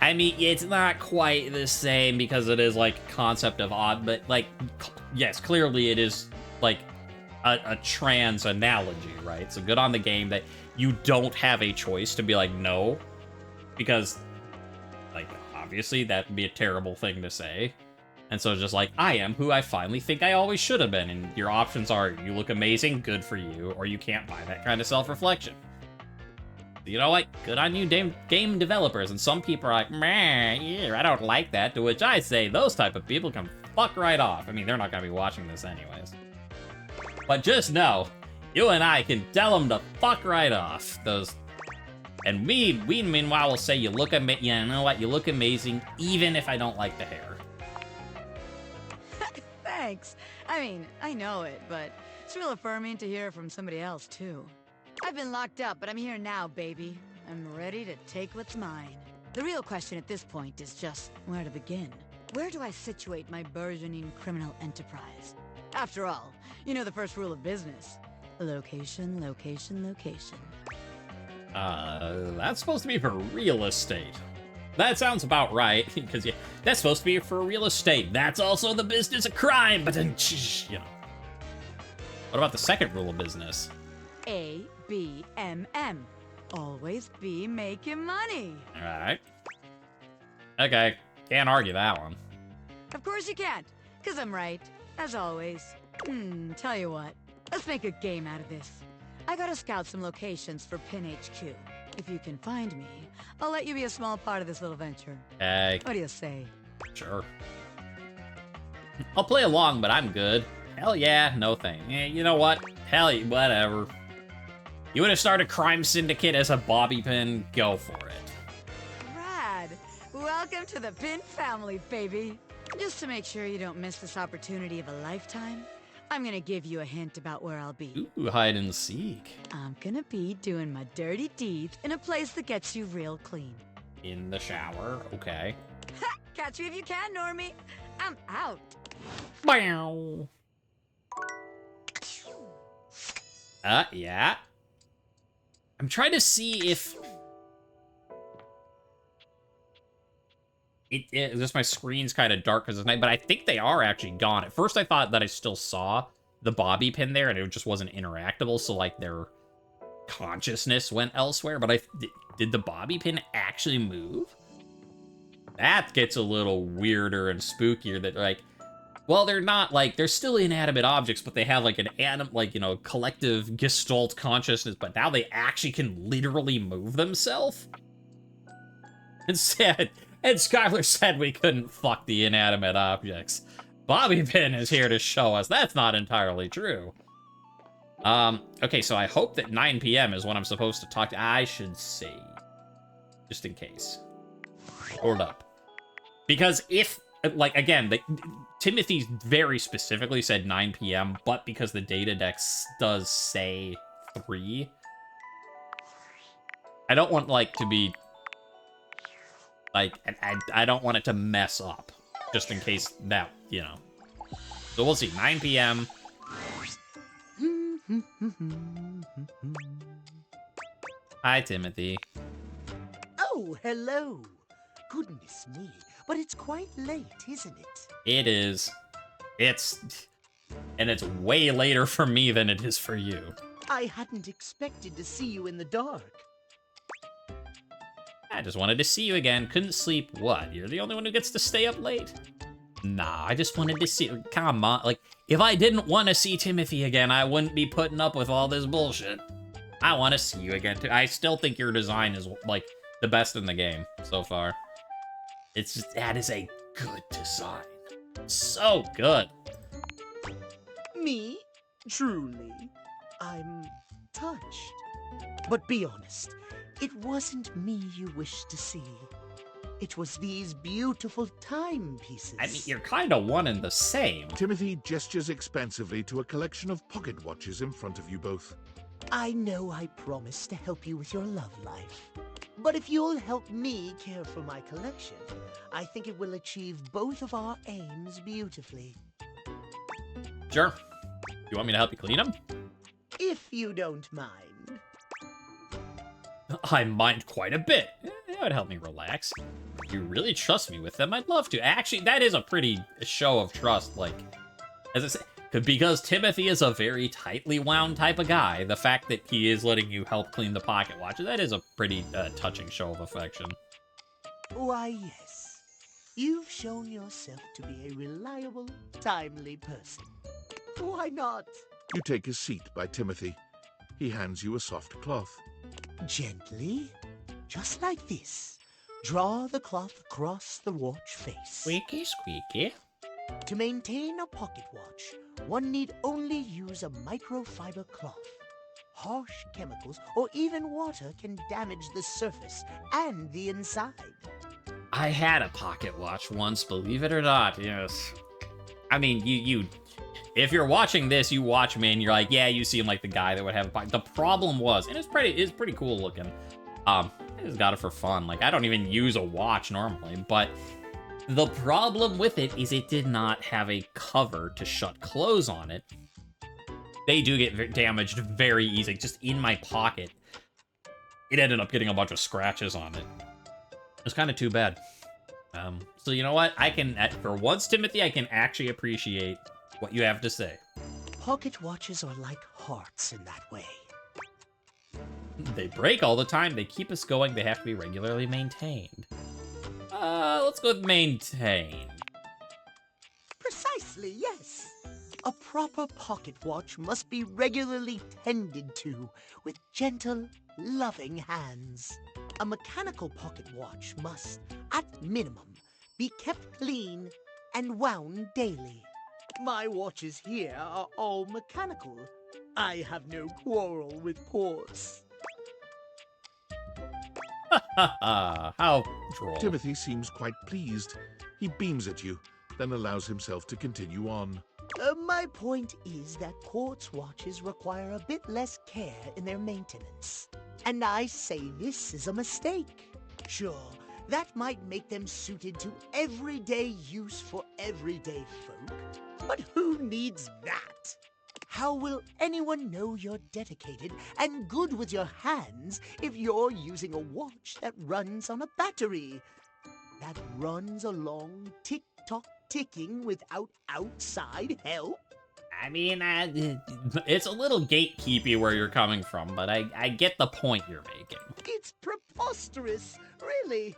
[SPEAKER 1] I mean, it's not quite the same because it is, like, concept of odd, but, like, yes, clearly it is, like, a trans analogy, right? So good on the game that you don't have a choice to be like, no, because, like, obviously that would be a terrible thing to say. And so it's just like, I am who I finally think I always should have been. And your options are, you look amazing, good for you, or you can't buy that kind of self-reflection. You know what? Good on you, game developers. And some people are like, meh, yeah, I don't like that. To which I say, those type of people can fuck right off. I mean, they're not going to be watching this anyways. But just know, you and I can tell them to fuck right off. And we meanwhile will say, you look amazing. Yeah, you know what? You look amazing, even if I don't like the hair.
[SPEAKER 8] Thanks. I mean, I know it, but it's real affirming to hear it from somebody else, too. I've been locked up, but I'm here now, baby. I'm ready to take what's mine. The real question at this point is just where to begin. Where do I situate my burgeoning criminal enterprise? After all, you know the first rule of business. Location, location, location.
[SPEAKER 1] That's supposed to be for real estate. That sounds about right, because yeah, that's supposed to be for real estate. That's also the business of crime, but then, you know. What about the second rule of business?
[SPEAKER 8] A-B-M-M. Always be making money.
[SPEAKER 1] Alright. Okay, can't argue that one.
[SPEAKER 8] Of course you can't, because I'm right, as always. Tell you what, let's make a game out of this. I gotta scout some locations for Pin HQ. If you can find me, I'll let you be a small part of this little venture.
[SPEAKER 1] Hey.
[SPEAKER 8] What do you say?
[SPEAKER 1] Sure. I'll play along, but I'm good. Hell yeah, no thing. Yeah, you know what? Hell, whatever. You would have started Crime Syndicate as a bobby pin, go for it.
[SPEAKER 8] Rad! Welcome to the Pin family, baby. Just to make sure you don't miss this opportunity of a lifetime, I'm gonna give you a hint about where I'll be.
[SPEAKER 1] Ooh, hide and seek.
[SPEAKER 8] I'm gonna be doing my dirty deeds in a place that gets you real clean.
[SPEAKER 1] In the shower, okay.
[SPEAKER 8] Ha! Catch me if you can, Normie. I'm out.
[SPEAKER 1] Bow. Yeah. I'm trying to see if... just my screen's kind of dark because it's night, but I think they are actually gone. At first, I thought that I still saw the bobby pin there, and it just wasn't interactable, so, like, their consciousness went elsewhere, but did the bobby pin actually move? That gets a little weirder and spookier, that, like, well, they're not, like, they're still inanimate objects, but they have, like, an collective gestalt consciousness, but now they actually can literally move themselves? Instead... And Skylar said we couldn't fuck the inanimate objects. Bobby Pin is here to show us that's not entirely true. Okay, so I hope that 9 p.m. is when I'm supposed to talk to... I should say. Just in case. Hold up. Because if... Like, again, Timothy very specifically said 9 p.m., but because the data dex does say 3, I don't want, like, to be... Like, I don't want it to mess up, just in case that, you know. So we'll see, 9 p.m. Hi, Timothy.
[SPEAKER 3] Oh, hello. Goodness me, but it's quite late, isn't it?
[SPEAKER 1] It is. And it's way later for me than it is for you.
[SPEAKER 3] I hadn't expected to see you in the dark.
[SPEAKER 1] I just wanted to see you again. Couldn't sleep. What? You're the only one who gets to stay up late? Nah, I just wanted to see... Come on. Like, if I didn't want to see Timothy again, I wouldn't be putting up with all this bullshit. I want to see you again, too. I still think your design is, like, the best in the game so far. It's just... That is a good design. So good.
[SPEAKER 3] Me? Truly, I'm touched. But be honest, it wasn't me you wished to see. It was these beautiful timepieces.
[SPEAKER 1] I mean, you're kind of one and the same.
[SPEAKER 4] Timothy gestures expansively to a collection of pocket watches in front of you both.
[SPEAKER 3] I know I promised to help you with your love life. But if you'll help me care for my collection, I think it will achieve both of our aims beautifully.
[SPEAKER 1] Sure. You want me to help you clean them?
[SPEAKER 3] If you don't mind.
[SPEAKER 1] I mind quite a bit. That would help me relax. If you really trust me with them, I'd love to. Actually, that is a pretty show of trust, like, as I say, because Timothy is a very tightly wound type of guy, the fact that he is letting you help clean the pocket watch, that is a pretty touching show of affection.
[SPEAKER 3] Why, yes. You've shown yourself to be a reliable, timely person. Why not?
[SPEAKER 4] You take a seat by Timothy. He hands you a soft cloth.
[SPEAKER 3] Gently, just like this. Draw the cloth across the watch face.
[SPEAKER 1] Squeaky, squeaky.
[SPEAKER 3] To maintain a pocket watch, one need only use a microfiber cloth. Harsh chemicals or even water can damage the surface and the inside.
[SPEAKER 1] I had a pocket watch once, believe it or not, yes. I mean, you if you're watching this, you watch me and you're like, yeah, you seem like the guy that would have a pocket. The problem was, and it's pretty cool looking. I just got it for fun. Like, I don't even use a watch normally, but the problem with it is it did not have a cover to shut close on it. They do get damaged very easy, just in my pocket. It ended up getting a bunch of scratches on it. It's kind of too bad. So you know what? I can, for once, Timothy, I can actually appreciate what you have to say.
[SPEAKER 3] Pocket watches are like hearts in that way.
[SPEAKER 1] They break all the time. They keep us going. They have to be regularly maintained. Let's go with maintained.
[SPEAKER 3] Precisely, yes. A proper pocket watch must be regularly tended to with gentle, loving hands. A mechanical pocket watch must, at minimum, be kept clean and wound daily. My watches here are all mechanical. I have no quarrel with quartz.
[SPEAKER 1] How droll.
[SPEAKER 4] Timothy seems quite pleased. He beams at you, then allows himself to continue on.
[SPEAKER 3] My point is that quartz watches require a bit less care in their maintenance. And I say this is a mistake. Sure, that might make them suited to everyday use for everyday folk, but who needs that? How will anyone know you're dedicated and good with your hands if you're using a watch that runs on a battery? That runs along tick-tock ticking without outside help?
[SPEAKER 1] I mean, it's a little gatekeepy where you're coming from, but I get the point you're making.
[SPEAKER 3] It's preposterous, really.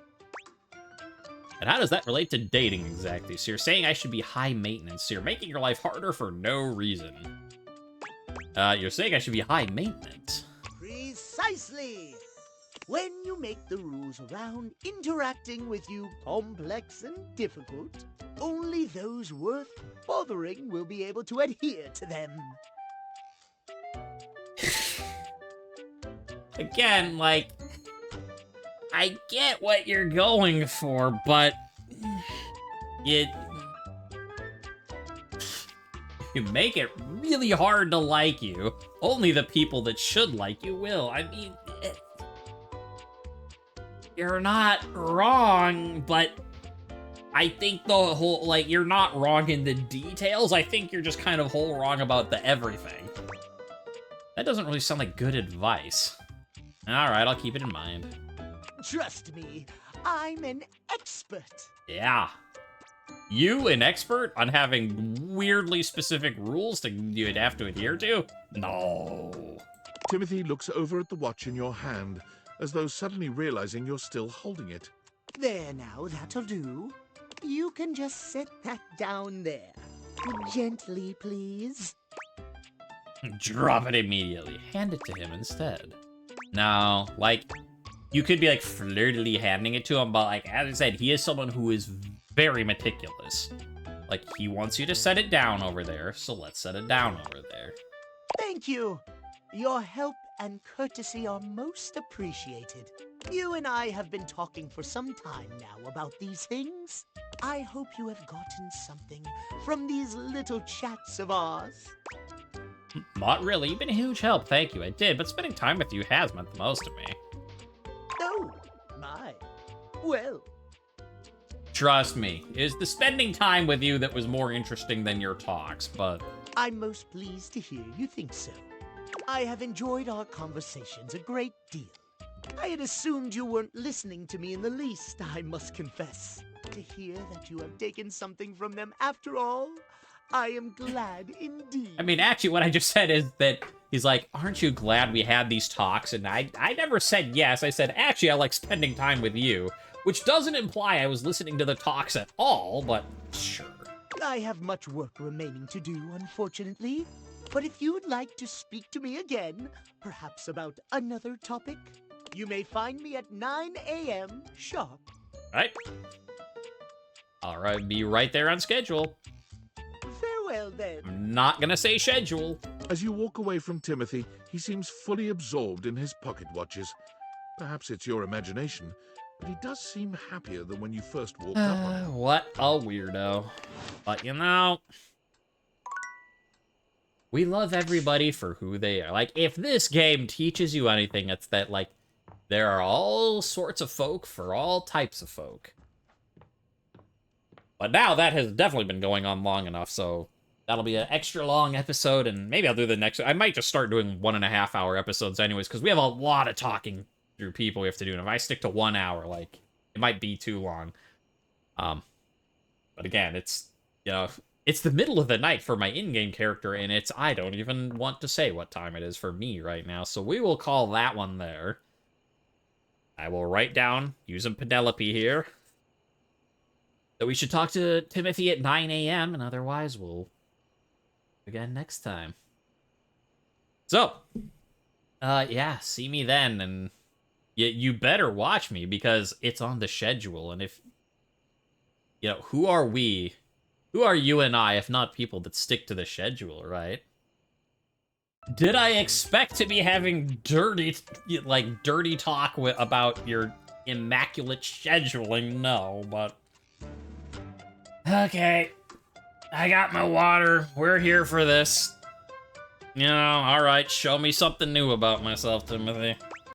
[SPEAKER 1] And how does that relate to dating exactly? So you're saying I should be high maintenance, so you're making your life harder for no reason. You're saying I should be high maintenance.
[SPEAKER 3] Precisely. When you make the rules around interacting with you complex and difficult, only those worth bothering will be able to adhere to them.
[SPEAKER 1] Again, like, I get what you're going for, but you make it really hard to like you. Only the people that should like you will. I mean, you're not wrong, but I think the whole, like, you're not wrong in the details. I think you're just kind of whole wrong about the everything. That doesn't really sound like good advice. All right, I'll keep it in mind.
[SPEAKER 3] Trust me, I'm an expert.
[SPEAKER 1] Yeah. You, an expert on having weirdly specific rules that you'd have to adhere to? No.
[SPEAKER 4] Timothy looks over at the watch in your hand, as though suddenly realizing you're still holding it.
[SPEAKER 3] There now, that'll do. You can just set that down there. Gently, please.
[SPEAKER 1] Drop it immediately. Hand it to him instead. No, like, you could be, like, flirtily handing it to him, but, like, as I said, he is someone who is very meticulous. Like, he wants you to set it down over there, so let's set it down over there.
[SPEAKER 3] Thank you. Your help and courtesy are most appreciated. You and I have been talking for some time now about these things. I hope you have gotten something from these little chats of ours.
[SPEAKER 1] Not really. You've been a huge help. Thank you. I did, but spending time with you has meant the most to me.
[SPEAKER 3] Oh, my. Well.
[SPEAKER 1] Trust me, it's the spending time with you that was more interesting than your talks, but...
[SPEAKER 3] I'm most pleased to hear you think so. I have enjoyed our conversations a great deal. I had assumed you weren't listening to me in the least, I must confess. To hear that you have taken something from them after all, I am glad indeed.
[SPEAKER 1] I mean, actually, what I just said is that he's like, aren't you glad we had these talks? And I never said yes. I said, actually, I like spending time with you, which doesn't imply I was listening to the talks at all, but sure.
[SPEAKER 3] I have much work remaining to do, unfortunately. But if you'd like to speak to me again, perhaps about another topic, you may find me at 9 a.m. sharp.
[SPEAKER 1] Right. All right, be right there on schedule.
[SPEAKER 3] Farewell, then.
[SPEAKER 1] I'm not gonna say schedule.
[SPEAKER 4] As you walk away from Timothy, he seems fully absorbed in his pocket watches. Perhaps it's your imagination, but he does seem happier than when you first walked up on him.
[SPEAKER 1] What a weirdo. But you know, we love everybody for who they are. Like, if this game teaches you anything, it's that, like, there are all sorts of folk for all types of folk. But now that has definitely been going on long enough, so that'll be an extra long episode, and maybe I'll do the next... I might just start doing 1.5 hour episodes anyways, because we have a lot of talking through people we have to do, and if I stick to 1 hour, like, it might be too long. But again, it's, you know, it's the middle of the night for my in-game character, and it's... I don't even want to say what time it is for me right now, so we will call that one there. I will write down, using Penelope here, that we should talk to Timothy at 9 a.m., and otherwise we'll again next time. So, yeah, see me then, and you better watch me, because it's on the schedule, and if, you know, who are we, who are you and I, if not people that stick to the schedule, right? Did I expect to be having dirty talk about your immaculate scheduling? No, but... Okay, I got my water. We're here for this. You know, alright, show me something new about myself, Timothy.